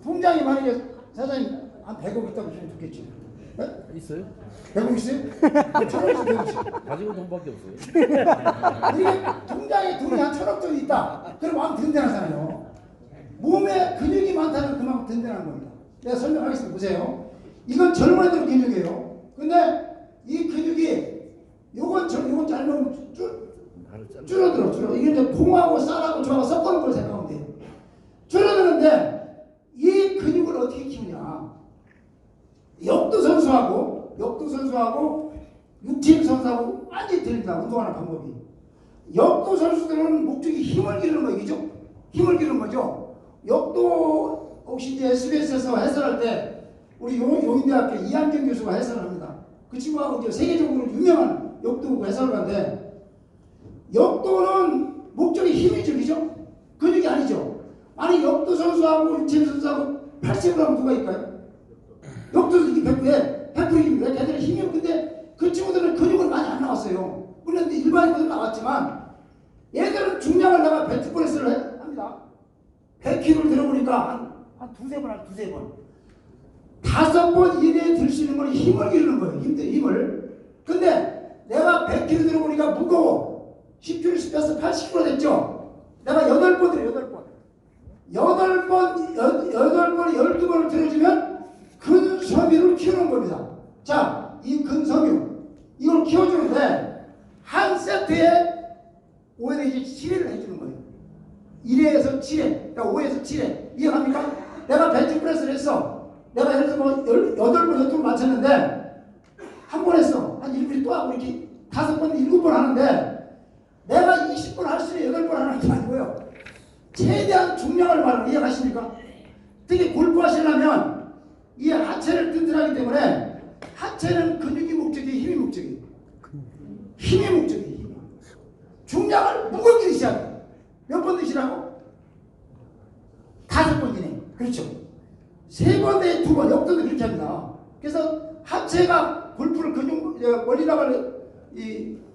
A: 통장이 만약에 사장님 한 100억 있다고 주면 좋겠죠. 네?
D: 있어요?
A: 100억 있어요? 천억 있어요.
D: 가지고 돈밖에 없어요.
A: 이게 통장에 돈이 한 1000억 정도 있다. 그럼 마음 든든하잖아요. 몸에 근육이 많다는 그만큼 든든한 겁니다. 내가 설명하겠습니다. 보세요. 이건 젊은 애들 근육이에요. 근데 이 근육이 요건 짧으면 줄어들어. 이게 이제 콩하고 쌀하고 저하고 섞어놓은 걸 생각하면 돼요. 줄어드는데 이 근육을 어떻게 키우냐. 역도 선수하고 육팀 선수하고 완전히 틀립니다. 운동하는 방법이. 역도 선수들은 목적이 힘을 기르는 거죠. 힘을 기르는 거죠. 역도 혹시 이제 SBS에서 해설할 때 우리 용인대학교 이한경 교수가 해설을 합니다. 그 친구하고 이제 세계적으로 유명한 역도 해설가인데 역도는 목적이 힘이 적이죠. 근육이 아니죠. 아니 역도 선수하고 육팀 선수하고 80으로 하면 누가 있까요? 역도 이게 100%입니다. 걔들은 힘이 없는데 그 친구들은 근육을 많이 안 나왔어요. 물론 일반인들은 나왔지만 얘들은 중량을 내가 벤치프레스를 합니다. 100kg를 들어보니까 한 두세 번. 5번 이내에 들 수 있는 건 힘을 기르는 거예요. 힘을. 근데 내가 100kg 들어보니까 무거워. 10kg씩 빼서 80kg 됐죠. 내가 8번 들어. 8번에 12번을 들어주면 근섬유를 키우는 겁니다. 자, 이 근섬유 이걸 키워주는데 한 세트에 5회 내지 7회를 해주는 거예요. 1회에서 7회, 그러니까 5회에서 7회. 이해합니까? 내가 벤치프레스를 했어. 내가 예를 들어서 뭐 8번, 12번 맞췄는데 한 번 했어. 한 1분이 또 하고 이렇게 5번, 7번 하는데 내가 20번 할 수 있는 8번 하는 게 아니고요. 최대한 중량을 말하는 이해가십니까? 특히 골프 하시려면 이 하체를 튼튼하기 때문에 하체는 근육이 목적이에요, 힘이 목적이에요. 힘이 목적이에요. 중량을 무겁게 드셔야 돼요. 몇 번 드시라고? 5번 이내. 그렇죠. 3번 내에 2번. 역도도 그렇게 합니다. 그래서 하체가 골프를 멀리 나가는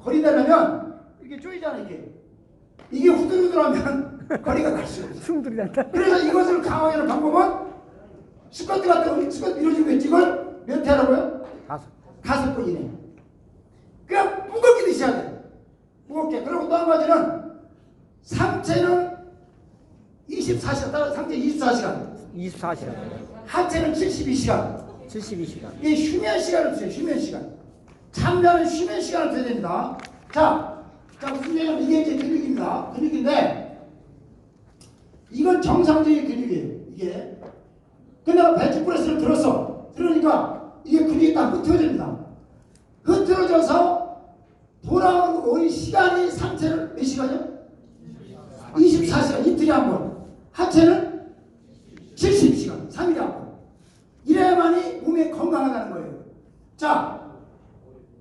A: 거리 내려면 이렇게 쪼이잖아요. 이게 후들후들하면 거리가 날 수가 없어요.
B: 숨들이 난다.
A: 그래서 이것을 강화하는 방법은 스쿼트 같은 거 스쿼트 밀어주겠지. 이걸 몇 회 하라고요? 5번 이내. 그냥 무겁게 드셔야 돼요. 무겁게. 그리고 또 한 가지는 상체는 24시간, 따라 상체 24시간.
B: 24시간.
A: 하체는 72시간.
B: 72시간.
A: 이 휴면 시간을 주세요. 휴면 시간. 잠자는 쉬면 시간을 줘야 됩니다. 자, 무슨 얘기냐면 이게 이제 근육입니다. 근육인데 이건 정상적인 근육이에요. 이게. 근데 내가 벤치프레스를 들었어. 들으니까 이게 근육이 딱 흐트러집니다. 흐트러져서 돌아오는 시간이 상체는 몇 시간이요? 24시간. 이틀에 한 번. 하체는 70시간. 3일에 한 번. 이래야만이 몸이 건강하다는 거예요. 자,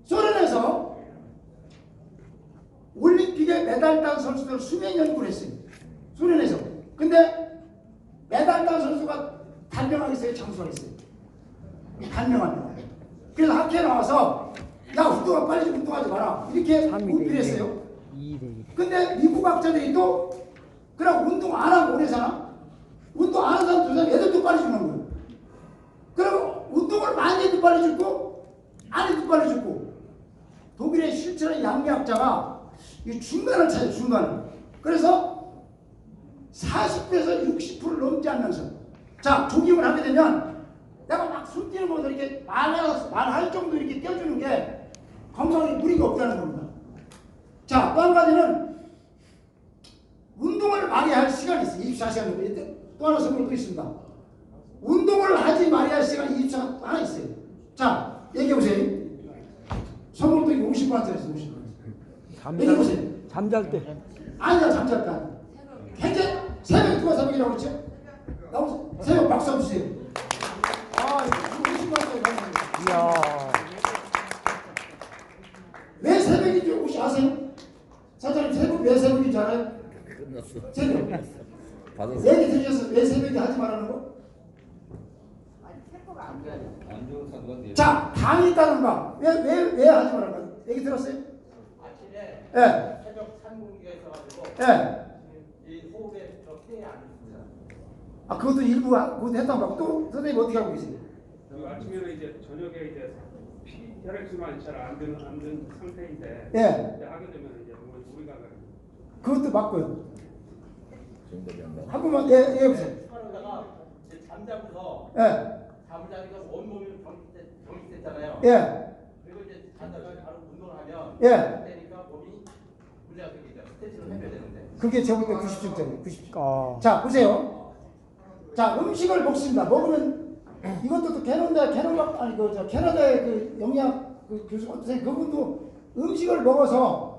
A: 소련에서 올림픽에 메달 딴 선수들 수백 연구를 했어요. 소련에서. 근데 메달 딴 선수가 단명하겠어요? 장수하겠어요? 단명합니다. 그래서 학회에 나와서 야, 운동화 빨리 좀 운동하지 마라. 이렇게 어필했어요. 근데 미국 학자들이 또 그럼 운동 안 하고 오래 사나? 운동 안 하는 사람 두 사람 애들도 빨리 죽는 거예요. 그럼 운동을 많이 해도 빨리 죽고 안 해도 빨리 죽고. 독일의 실천의 양리학자가 이 중간을 찾아요. 중간을. 그래서 40%에서 60%를 넘지 않면서 자, 조깅을 하게 되면 내가 막 숨 뛰는 것보다 이렇게 말할 정도 이렇게 뛰어주는 게 건강에 무리가 없다는 겁니다. 자, 또 한 가지는 운동을 많이 할 시간이 있어요. 24시간 정도. 또 하나 선물도 있습니다. 운동을 하지 말아야 할 시간이 24시간 하나 있어요. 자, 얘기해보세요. 선물도 50%였어요. 50%. 얘기해보세요.
B: 잠잘 때.
A: 아니야, 잠잘 때. 현재 새벽 누가 새벽이라고 그랬죠? 나오세요. 새벽 박수 한번 주세요. 아, 50%였어요.
B: 이야.
A: 왜 새벽인 줄 알아요?
D: 끝났어.
A: 새벽.
D: 받았어.
A: 얘기 들으셨어요? 왜 새벽에 하지 말라는 거?
D: 안 좋은 상관이에요.
A: 자, 당이 있다는가? 왜 하지 말라는 거? 얘기 들었어요?
C: 아침에
A: 예.
C: 새벽 산공기가 있어가지고
A: 예.
C: 이 호흡에 피해 안 줍니다.
A: 아, 그것도 일부 그것도 했다고 하고 또 선생님 어떻게 하고 계세요?
E: 그 아침에는 이제 저녁에 이제 피 혈액순환이 잘 안 되는 상태인데
A: 예.
E: 이제 하게 되면 이제 우리가
A: 그것도 맞고요.
D: 정답이 안 나와.
A: 한 번만 예 보세요.
C: 그러다가 이제 잠자고서
A: 예.
C: 잠을 자니까 온몸이 경직됐잖아요.
A: 예.
C: 그리고 이제 잔다가 바로 운동을 하면
A: 예.
C: 그때니까 몸이 문제가 생기죠. 스트레스를 해줘야 되는데.
A: 그게 제목이 90점짜리 90점.
B: 아.
A: 자, 보세요. 자, 음식을 먹습니다. 먹으면 이것도 또 캐나다의 그 영양 그 교수 선생님 그분도 음식을 먹어서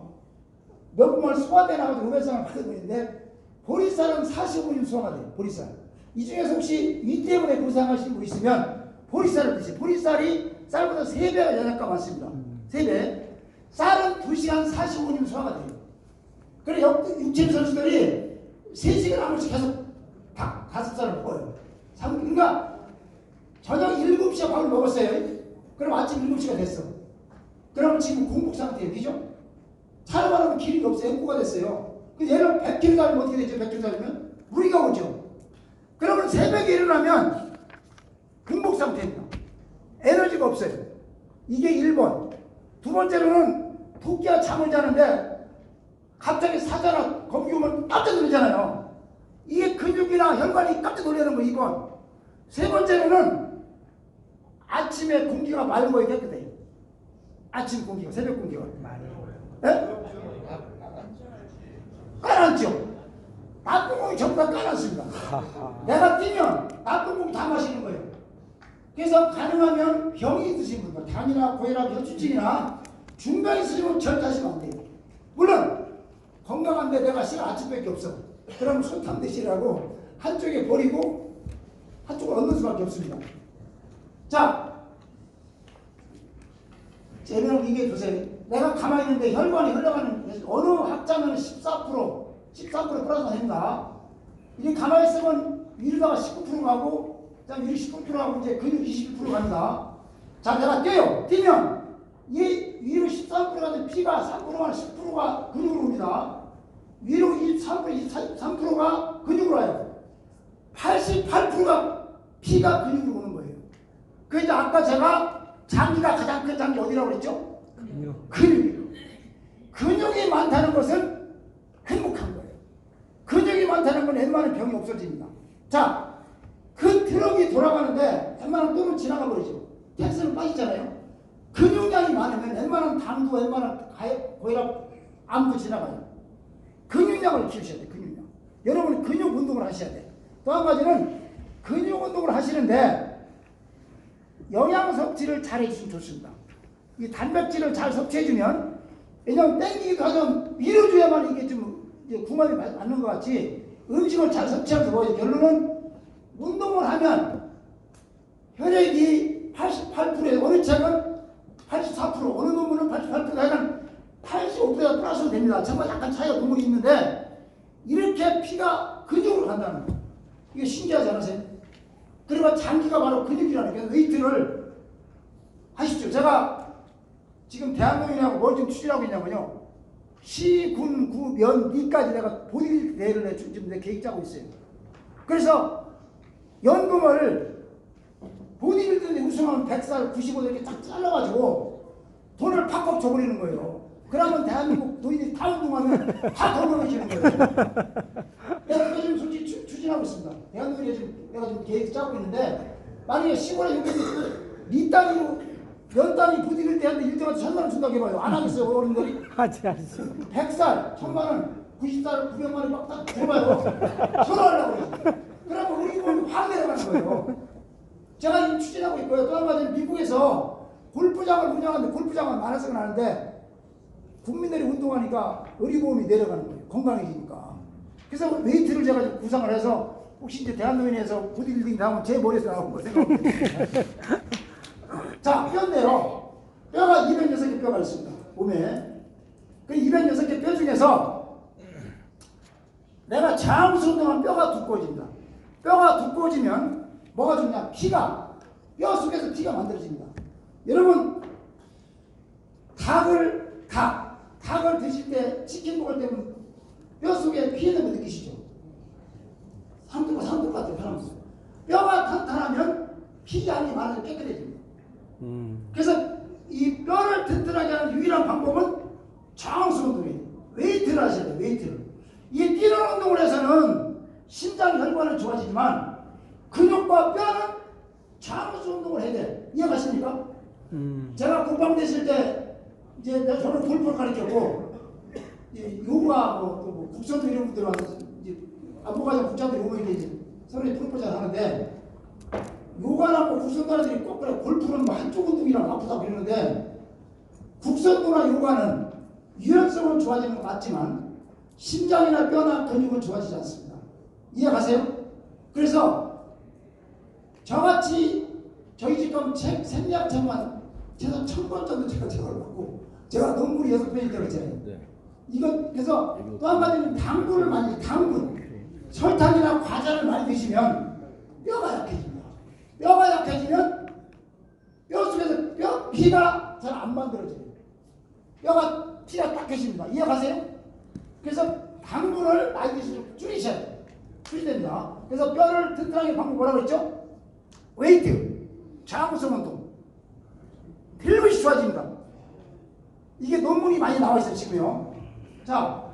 A: 몇 분만 소화돼 나가지고 음해상을 받은 분인데 보리쌀은 45일 소화가 돼요. 보리쌀. 이 중에서 혹시 위 때문에 고생하시는 분 있으면 보리쌀을 드세요. 보리쌀이 쌀보다 3배가 영양가 많습니다. 3배. 쌀은 2시간 45분 소화가 돼요. 그래 육체 선수들이 3시간 한 번씩 계속 가슴살을 먹어요. 그러니까 저녁 7시에 밥을 먹었어요. 그럼 아침 7시가 됐어. 그러면 지금 공복 상태예요. 그죠? 차로 가면 길이 없어요. 앵꼬가 됐어요. 얘를 100km 달리면 어떻게 되죠? 100km 달리면? 무리가 오죠. 그러면 새벽에 일어나면 공복 상태입니다. 에너지가 없어요. 이게 1번. 두 번째로는 토끼가 잠을 자는데 갑자기 사자나 거북이 오면 깜짝 놀라잖아요. 이게 근육이나 혈관이 깜짝 놀라는 거 2번. 세 번째로는 아침에 공기가 맑고 깨끗해요. 아침 공기가, 새벽 공기가. 예? 까놨죠. 나쁜 공기 전부 다 까놨습니다. 내가 뛰면 나쁜 공기 다 마시는 거예요. 그래서 가능하면 병이 있으신 분들, 당이나 고혈압, 혈추증이나 중병 있으시면 절대 하시면 안 돼요. 물론 건강한데 내가 싫어 아침밖에 없어. 그럼 소탕 드시라고 한쪽에 버리고 한쪽을 얻는 수밖에 없습니다. 자, 제대로 이게 보세요. 내가 가만히 있는데 혈관이 흘러가는 어느 학자는 14% 플러스 됩니다. 이게 가만히 있으면 위로다가 19% 가고 그다음 위로 19% 하고 이제 근육 21% 갑니다. 자, 내가 뛰어요. 뛰면 이 위로 13%가 된 피가 3%가 10%가 근육으로 옵니다. 위로 23%가 근육으로 와요. 88%가 피가 근육으로 오는 거예요. 그래서 아까 제가 장기가 가장 큰 장기 어디라고 그랬죠? 근육. 근육이 많다는 것은 행복한 거예요. 근육이 많다는 건 웬만한 병이 없어집니다. 자, 그 트럭이 돌아가는데 웬만한 똥은 지나가 버리죠. 텍스는 빠지잖아요. 근육량이 많으면 웬만한 당도 웬만한 고혈압 암도 지나가요. 근육량을 키우셔야 돼요. 근육량. 여러분은 근육 운동을 하셔야 돼요. 또 한 가지는 근육 운동을 하시는데 영양 섭취를 잘 해주시면 좋습니다. 이 단백질을 잘 섭취해주면, 왜냐하면 땡기기도 하면 밀어줘야만 이게 좀 이제 궁합이 맞는 것 같이 음식을 잘 섭취하면서 먹어요. 결론은 운동을 하면 혈액이 88%에 어느 책은 84%, 어느 논문은 88%, 하여간 85%가 플러스로 됩니다. 정말 약간 차이가 구멍이 있는데 이렇게 피가 근육으로 간다는 거예요. 이게 신기하지 않으세요? 그리고 장기가 바로 근육이라는 게 웨이트를 하십시오. 제가 지금 대한민국이라고 뭘 좀 추진하고 있냐면요. 시, 군, 구, 면, 미까지 내가 보디빌딩 대회를 지금 내 계획 짜고 있어요. 그래서 연금을 보디빌딩에 우승하면 100살, 95살 이렇게 딱 잘라가지고 돈을 팍팍 줘버리는 거예요. 그러면 대한민국 노인이 다 운동하면 다 건강해지는 거예요. 내가 그거 지금 솔직히 추진하고 있습니다. 대한민국에 지금 내가 지금 계획 짜고 있는데, 만약에 시골에 여기 니 단위로 연 단위 보디빌딩 대회인데 1등한테 1,000만 원 준다고 해봐요. 안 하겠어요, 어른들이?
B: 하지.
A: 100살, 1,000만 원, 90살, 900만 원 막 딱 줘봐요. 선호하려고 그래요. 그러면 우리 몸이 확 내려가는 거예요. 제가 지금 추진하고 있고요. 또 한 가지는 미국에서 골프장을 운영하는데, 골프장은 많아서는 하는데 국민들이 운동하니까 의료보험이 내려가는 거예요. 건강해지니까. 그래서 웨이트를 제가 좀 구상을 해서 혹시 이제 대한민국에서 보디빌딩 나오면 제 머리에서 나온 거 생각합니다. 자, 뼈인데요. 뼈가 206개 뼈가 있습니다. 몸에. 그 206개 뼈 중에서 내가 장수 운동하면 뼈가 두꺼워집니다. 뼈가 두꺼워지면 뭐가 좋냐? 피가 뼈 속에서 피가 만들어집니다. 여러분 닭을 드실 때 치킨 먹을 때 뼈 속에 피 있는 거 느끼시죠? 삼뚝 같은 사람 뼈가 탄탄하면 피양이 많아서 깨끗해집니다. 그래서 이 뼈를 튼튼하게 하는 유일한 방법은 장수 운동이에요. 웨이트를 하셔야 돼요. 웨이트를. 이 뛰는 운동을 해서는 심장 혈관은 좋아지지만 근육과 뼈는 장수 운동을 해야 돼. 이해가십니까? 제가 국방 되실 때 이제 저는 골프를 가르쳤고 요가 뭐 국선도 이런 분들 와서 안보가정 국장들이 오면 이제 서로 프로포즈 하는데 요가나 국선도라들이 꼭 그래 골프는 뭐 한쪽 운동이랑 아프다고 그러는데 국선도나 요가는 유연성은 좋아지는 건 맞지만 심장이나 뼈나 근육은 좋아지지 않습니다. 이해가세요? 그래서 저같이 저희 집 가면 생리학책만 최소 1000권 정도 제가 받고 제가 논문이 6편이 들었잖아요.
D: 네.
A: 이건 그래서 또 한 가지는 당분을 많이 당분 설탕이나 과자를 많이 드시면 뼈가 약해집니다. 뼈가 약해지면 뼈 속에서 피가 잘 안 만들어져요. 뼈가 피가 딱해집니다. 이해가세요? 그래서 당분을 많이 드시면 줄이셔야 돼요. 줄이됩니다. 그래서 뼈를 튼튼하게 방법 뭐라고 했죠? 웨이트, 자구성 운동. 필름이 좋아집니다. 이게 논문이 많이 나와 있어요, 지금요. 자,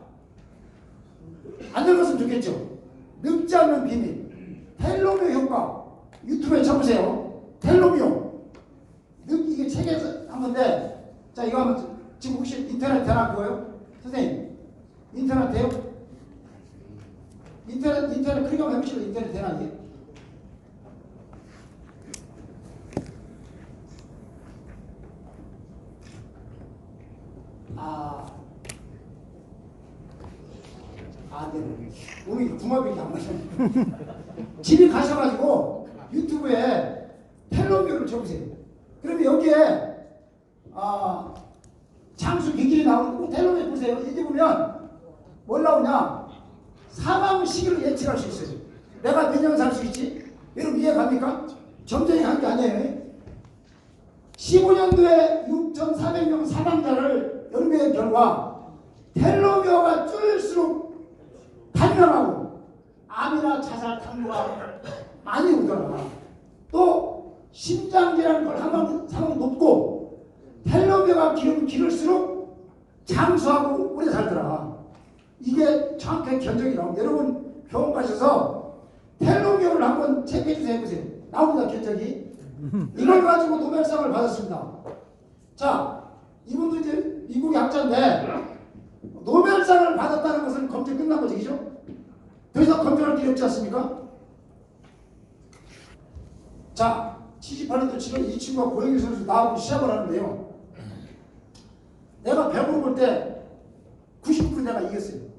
A: 안 읽었으면 좋겠죠? 늙지 않는 비밀. 텔로미어 효과. 유튜브에 쳐보세요. 텔로미어. 이게 책에서 한 건데, 자, 이거 한번 지금 혹시 인터넷 되나 그거요? 선생님, 인터넷 돼요? 인터넷 그렇게 한번 해보시죠. 인터넷 되나 이게? 네. 오늘 궁합이 안 맞아요. 집에 가셔가지고 유튜브에 텔로미어를 쳐보세요. 그러면 여기에 장수 기길이 나오고 텔로미어 보세요. 여기 보면 뭘 나오냐? 사망 시기를 예측할 수 있어요. 내가 몇 년 살 수 있지? 여러분 이해 갑니까? 점쟁이 한 게 아니에요. 15년도에 6,400명 사망자를 연구한 결과 텔로미어가 줄일수록 단명하고 암이나 자살 당뇨가 많이 오더라. 또 심장질환 걸 사망 높고 텔로미어가 길을수록 장수하고 오래 살더라. 이게 정확하게 견적이 나옵니다. 여러분 병원 가셔서 텔로미어를 한번 체크해 주세요. 해보세요. 나옵니다. 견적이. 이걸 가지고 노벨상을 받았습니다. 자, 이분도 이제 미국의 학자인데 노벨상을 받았다는 것은 검증 끝난 거죠. 그죠? 더 이상 검증할 길이 없지 않습니까? 자, 78년도 7월 이 친구가 고영희 선수 나하고 시합을 하는데요. 내가 100으로 볼 때 99% 내가 이겼어요.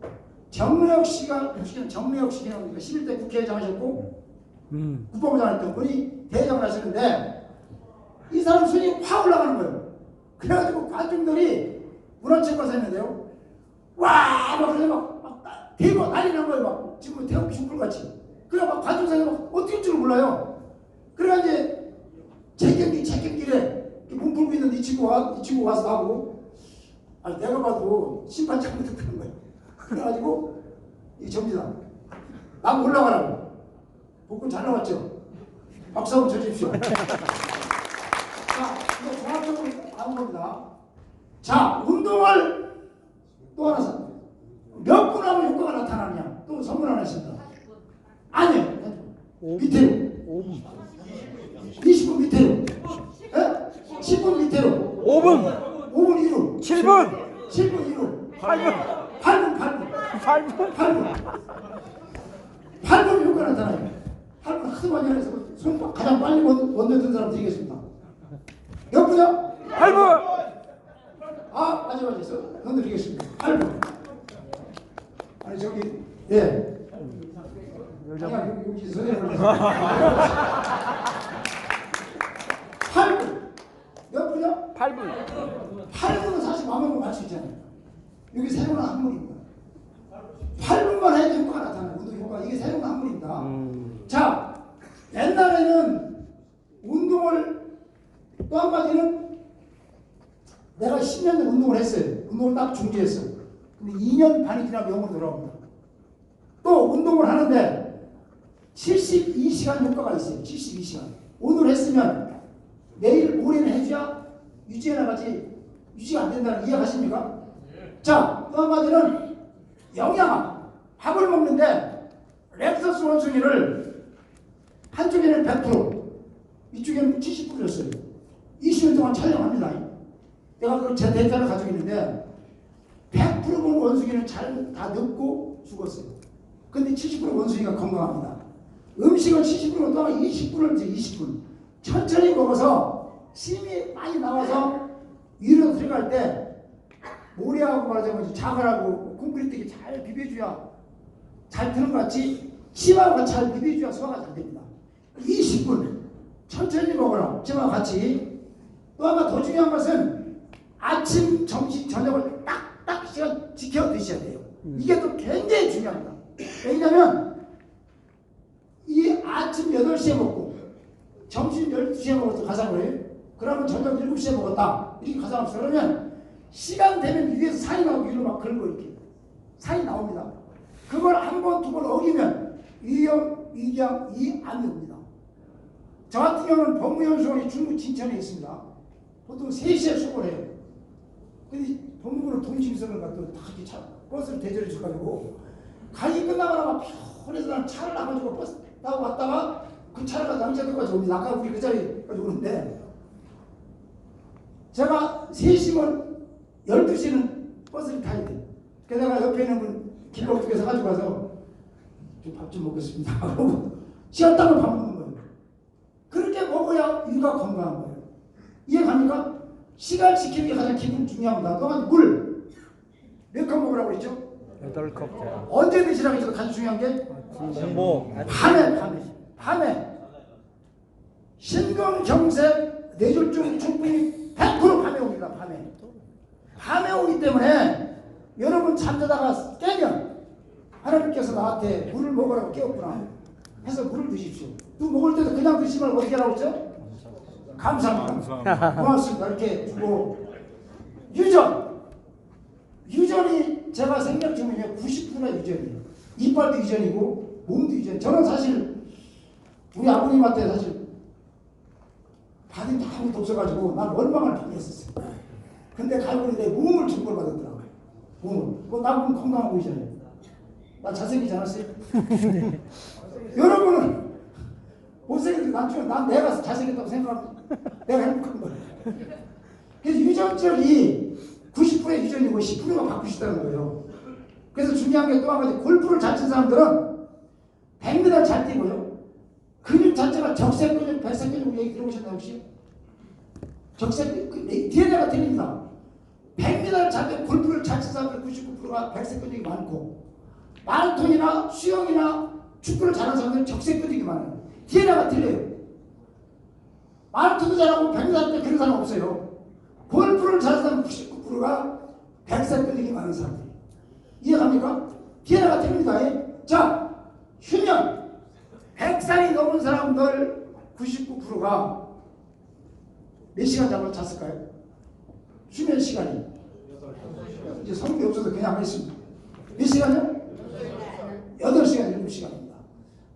A: 정래혁 씨가 11대 국회의장 하셨고 국방부장 했던 분이 대장을 하시는데 이 사람 순위 확 올라가는 거예요. 그래가지고 관중들이 문화체육관에서 했는데요. 와! 막 그래 막 대고 난리 난 거예요. 막 지금 태국 슈퍼같이. 그래 막 관중석에 막 어떻게 할 줄 몰라요. 그래가 이제 재경기래 몸 풀고 있는 이 친구가 와서 나오고 아니 내가 봐도 심판 잘못했다는 거예요. 그래가지고 이 접니다. 나 올라가라고. 복근 잘 나왔죠? 박수 한번 쳐주십시오. 자, 이거 종합적으로 나온 겁니다. 자, 운동을 또 하나 몇 분 하면 효과가 나타나느냐? 또 선물 하나 있습니다. 아니요. 밑으로. 20분 밑으로. 10분 밑으로. 5분 이후. 7분 이후. 8분 효과 나타나요. 8분 하도 많이 해서 손 가장 빨리 원내던 사람 드리겠습니다. 몇 분이요? 8분! 맞아. 건드리겠습니다. 8분. 아니, 저기, 예. 여기 선생님. 8분. 몇 분이요? 8분은 사실 마음먹고 갈 수 있잖아요. 여기 세 분은 한 분입니다. 8분만 해도 효과가 나타나요. 자, 옛날에는 운동을 또 한 가지는 내가 10년 전 운동을 했어요. 운동을 딱 중지했어요. 근데 2년 반이 지나면 영으로 돌아옵니다. 또 운동을 하는데 72시간 효과가 있어요. 72시간. 오늘 했으면 내일 모레는 해줘야 유지해 나가지 유지가 안 된다는 이해가십니까? 자, 또 한 가지는 영양학. 밥을 먹는데 렉서스 원숭이를 한쪽에는 100%, 이쪽에는 70% 줬어요. 20년 동안 촬영합니다. 내가 그 제 데이터를 가지고 있는데 100% 본 원숭이는 잘 다 늙고 죽었어요. 근데 70% 원숭이가 건강합니다. 음식은 70%는 또 20분을 이제 20분 천천히 먹어서 힘이 많이 나와서 위로 들어갈 때 모래하고 말하자면 자갈하고 콘크리트가 잘 비벼줘야 잘 드는 것 같이 침하고 잘 비벼줘야 소화가 잘 됩니다. 20분 천천히 먹어라. 침하고 같이. 또 하나 더 중요한 것은 아침, 점심, 저녁을 딱 시간 지켜 드셔야 돼요. 이게 또 굉장히 중요합니다. 왜냐하면 이 아침 8시에 먹고 점심 12시에 먹어서 가상을 해요. 그러면 저녁 7시에 먹었다. 이렇게 가상 없어. 그러면 시간 되면 위에서 살이 나오고 위로 막 걸고 이렇게 살이 나옵니다. 그걸 한 번, 두 번 어기면 위염, 위궤양, 위암이 옵니다. 저 같은 경우는 법무연수원이 중부 진천에 있습니다. 보통 3시에 수고를 해요. 근데 법무부는 동심성을 갖고 다 이렇게 버스를 대절해 줘가지고 가기 끝나고 편해서 나는 차를 나가지고 버스 타고 갔다가 그 차를 가서 양재도까지 옵니다. 아까 우리 그 자리까지 오는데 제가 3시면 12시는 버스를 타야 돼요. 그래서 내가 옆에 있는 분 길목쪽에서 가지고 가서 밥 좀 먹겠습니다. 그러고 쉬었다가 밥 먹는 거예요. 그렇게 먹어야 위가 건강한 거예요. 이해갑니까? 시간 지키는 게 가장 기분 중요합니다. 또한 물 몇 컵 먹으라고 그랬죠?
B: 8컵.
A: 언제 드시라고 했죠? 가장 중요한 게
B: 공복.
A: 밤에 심근경색 뇌졸중 충분히 100% 밤에 옵니다. 밤에 오기 때문에 여러분 잠자다가 깨면 하나님께서 나한테 물을 먹으라고 깨웠구나 해서 물을 드십시오. 또 먹을 때도 그냥 드시지 말고 어떻게 하라고 했죠? 감사합니다. 고맙습니다. 이렇게 주고 유전이 제가 생각 중에 90%가 유전이에요. 이빨도 유전이고 몸도 유전. 저는 사실 우리 아버님한테 사실 받은 게 아무것도 없어가지고 난 원망을 많이 했었어요. 근데 갈고리 내 몸을 충고를 받았더라고요. 몸을. 나보면 건강하고 있잖아요. 나 잘생기지 않았어요? 여러분은 못생겼는데 난 내가 잘생겼다고 생각하면 내가 행복한 거예요. 그래서 유전적이 90%의 유전이고 10%가 바꾸고 싶다는 거예요. 그래서 중요한 게 또 한 가지, 골프를 잘 친 사람들은 100m 잘 뛰고요. 근육 자체가 적색 근육, 백색 근육 얘기 들어보셨나요 혹시? 적색 DNA가 틀립니다. 100m를 잘 때 골프를 잘 친 사람들 99%가 백색 근육이 많고, 마라톤이나 수영이나 축구를 잘하는 사람들은 적색 근육이 많아요. DNA가 틀려요. 마라톤도 잘하고 100m 때 그런 사람 없어요. 골프를 잘하는 사람은 99%가 백색 근육이 많은 사람들. 이해갑니까? DNA가 틀립니다. 자, 휴면 100살이 넘은 사람들 99%가 몇 시간 잠을 잤을까요? 수면 시간이 이제 성격이 없어서 그냥 하겠습니다. 몇 시간이요? 8시간, 7시간입니다.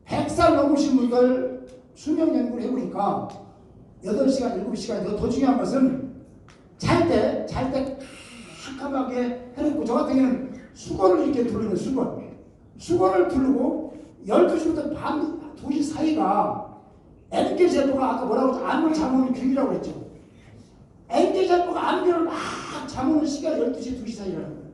A: 100살 넘으신 분들 수면 연구를 해보니까 8시간, 7시간이 더 중요한 것은 잘 때 캄캄하게 해놓고, 저 같은 경우는 수건을 이렇게 두르는 수건을 두르고 12시부터 밤 2시 사이가 NK 세포가 아까 뭐라고 했죠? 암을 잠오는 균이라고 했죠. NK 세포가 암균을 막 잠오는 시간 12시, 2시 사이라는 거예요.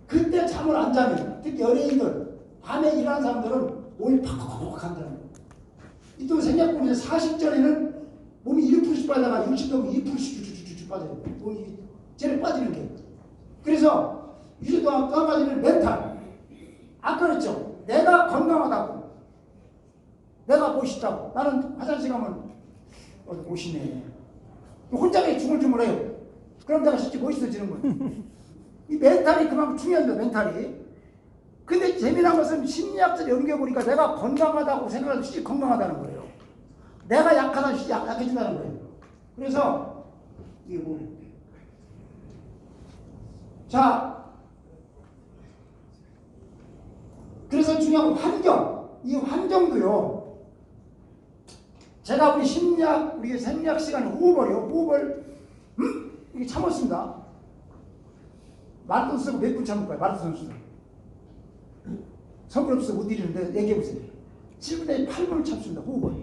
A: 그때 잠을 안 자면, 특히 연예인들, 밤에 일하는 사람들은 몸이 팍팍팍 한다는 거예요. 또 생략보면 40전에는 몸이 1%씩 빠져다가 60 넘으면 2%씩 쭉쭉쭉 빠져요. 몸이 쟤는 빠지는 게. 그래서 이제 또 한 가지는 멘탈. 아까 그랬죠. 내가 건강하다고, 내가 멋있다고. 나는 화장실 가면 멋있네. 혼자 중얼중얼해요. 그럼 내가 실제 멋있어지는 거예요. 이 멘탈이 그만큼 중요합니다. 멘탈이. 근데 재미난 것은 심리학적 연구해 보니까 내가 건강하다고 생각해도 실제 건강하다는 거예요. 내가 약하다 실제 약해진다는 거예요. 그래서 이게 뭐 자, 그래서 중요한 건 환경. 이 환경도요. 제가 우리 심리학, 우리 생리학 시간에 호흡을 이렇게 참았습니다. 마라톤 쓰고 몇 분 참을 거예요? 마라톤 선수들. 성분 없어서 못 이기는데 얘기해보세요. 7분에 8분을 참습니다. 호흡을.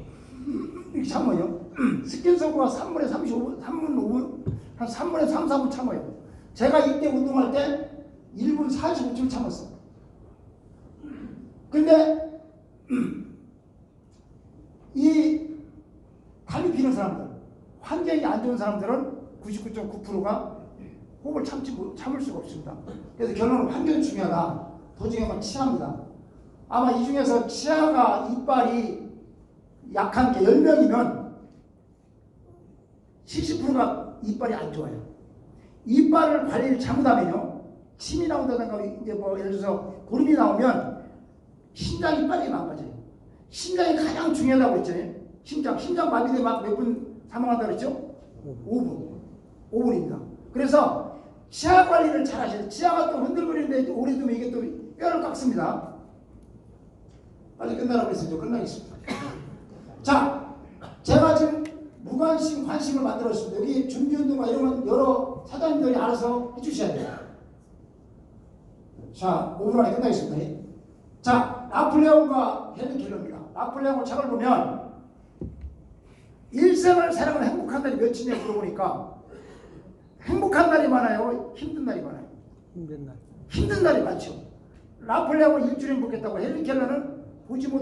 A: 이렇게 참아요. 스킨서브가 3분에 35분, 3분 5분, 한 3분에 3, 4분 참아요. 제가 이때 운동할 때 1분 45초를 참았어. 근데 이 담이 피는 사람들, 환경이 안 좋은 사람들은 99.9%가 호흡을 참을 수가 없습니다. 그래서 결론은 환경이 중요하다. 더 중요한 건 치아입니다. 아마 이 중에서 치아가 이빨이 약한 게 10명이면 70%가 이빨이 안 좋아요. 이빨을 관리를 잘못하면요, 침이 나온다든가 이제 뭐 예를 들어서 고름이 나오면 심장이 빨리 망가져요. 심장이 가장 중요하다고 했잖아요. 심장 마비돼 막 몇 분 사망한다고 그랬죠? 5분입니다. 그래서 치아 관리를 잘 하셔야 돼요. 치아가 또 흔들거리는데 오래 두면 이게 또 뼈를 깎습니다. 빨리 끝나라고 해서 이제 끝나겠습니다. 자, 제가 지금 무관심, 관심을 만들었습니다. 여기 준비운동과 이런 건 여러 사장님들이 알아서 해주셔야 돼요. 자, 5분 안에 끝나겠습니다. 자, 나폴레옹과 헬렌 켈러입니다. 나폴레옹의 책을 보면 일생을 살아가는 행복한 날이 며칠이냐 물어보니까 행복한 날이 많아요? 힘든 날이 많아요?
B: 힘든 날.
A: 힘든 날이 많죠. 나폴레옹은 일주일 행복했다고 헬렌 켈러는 보지 못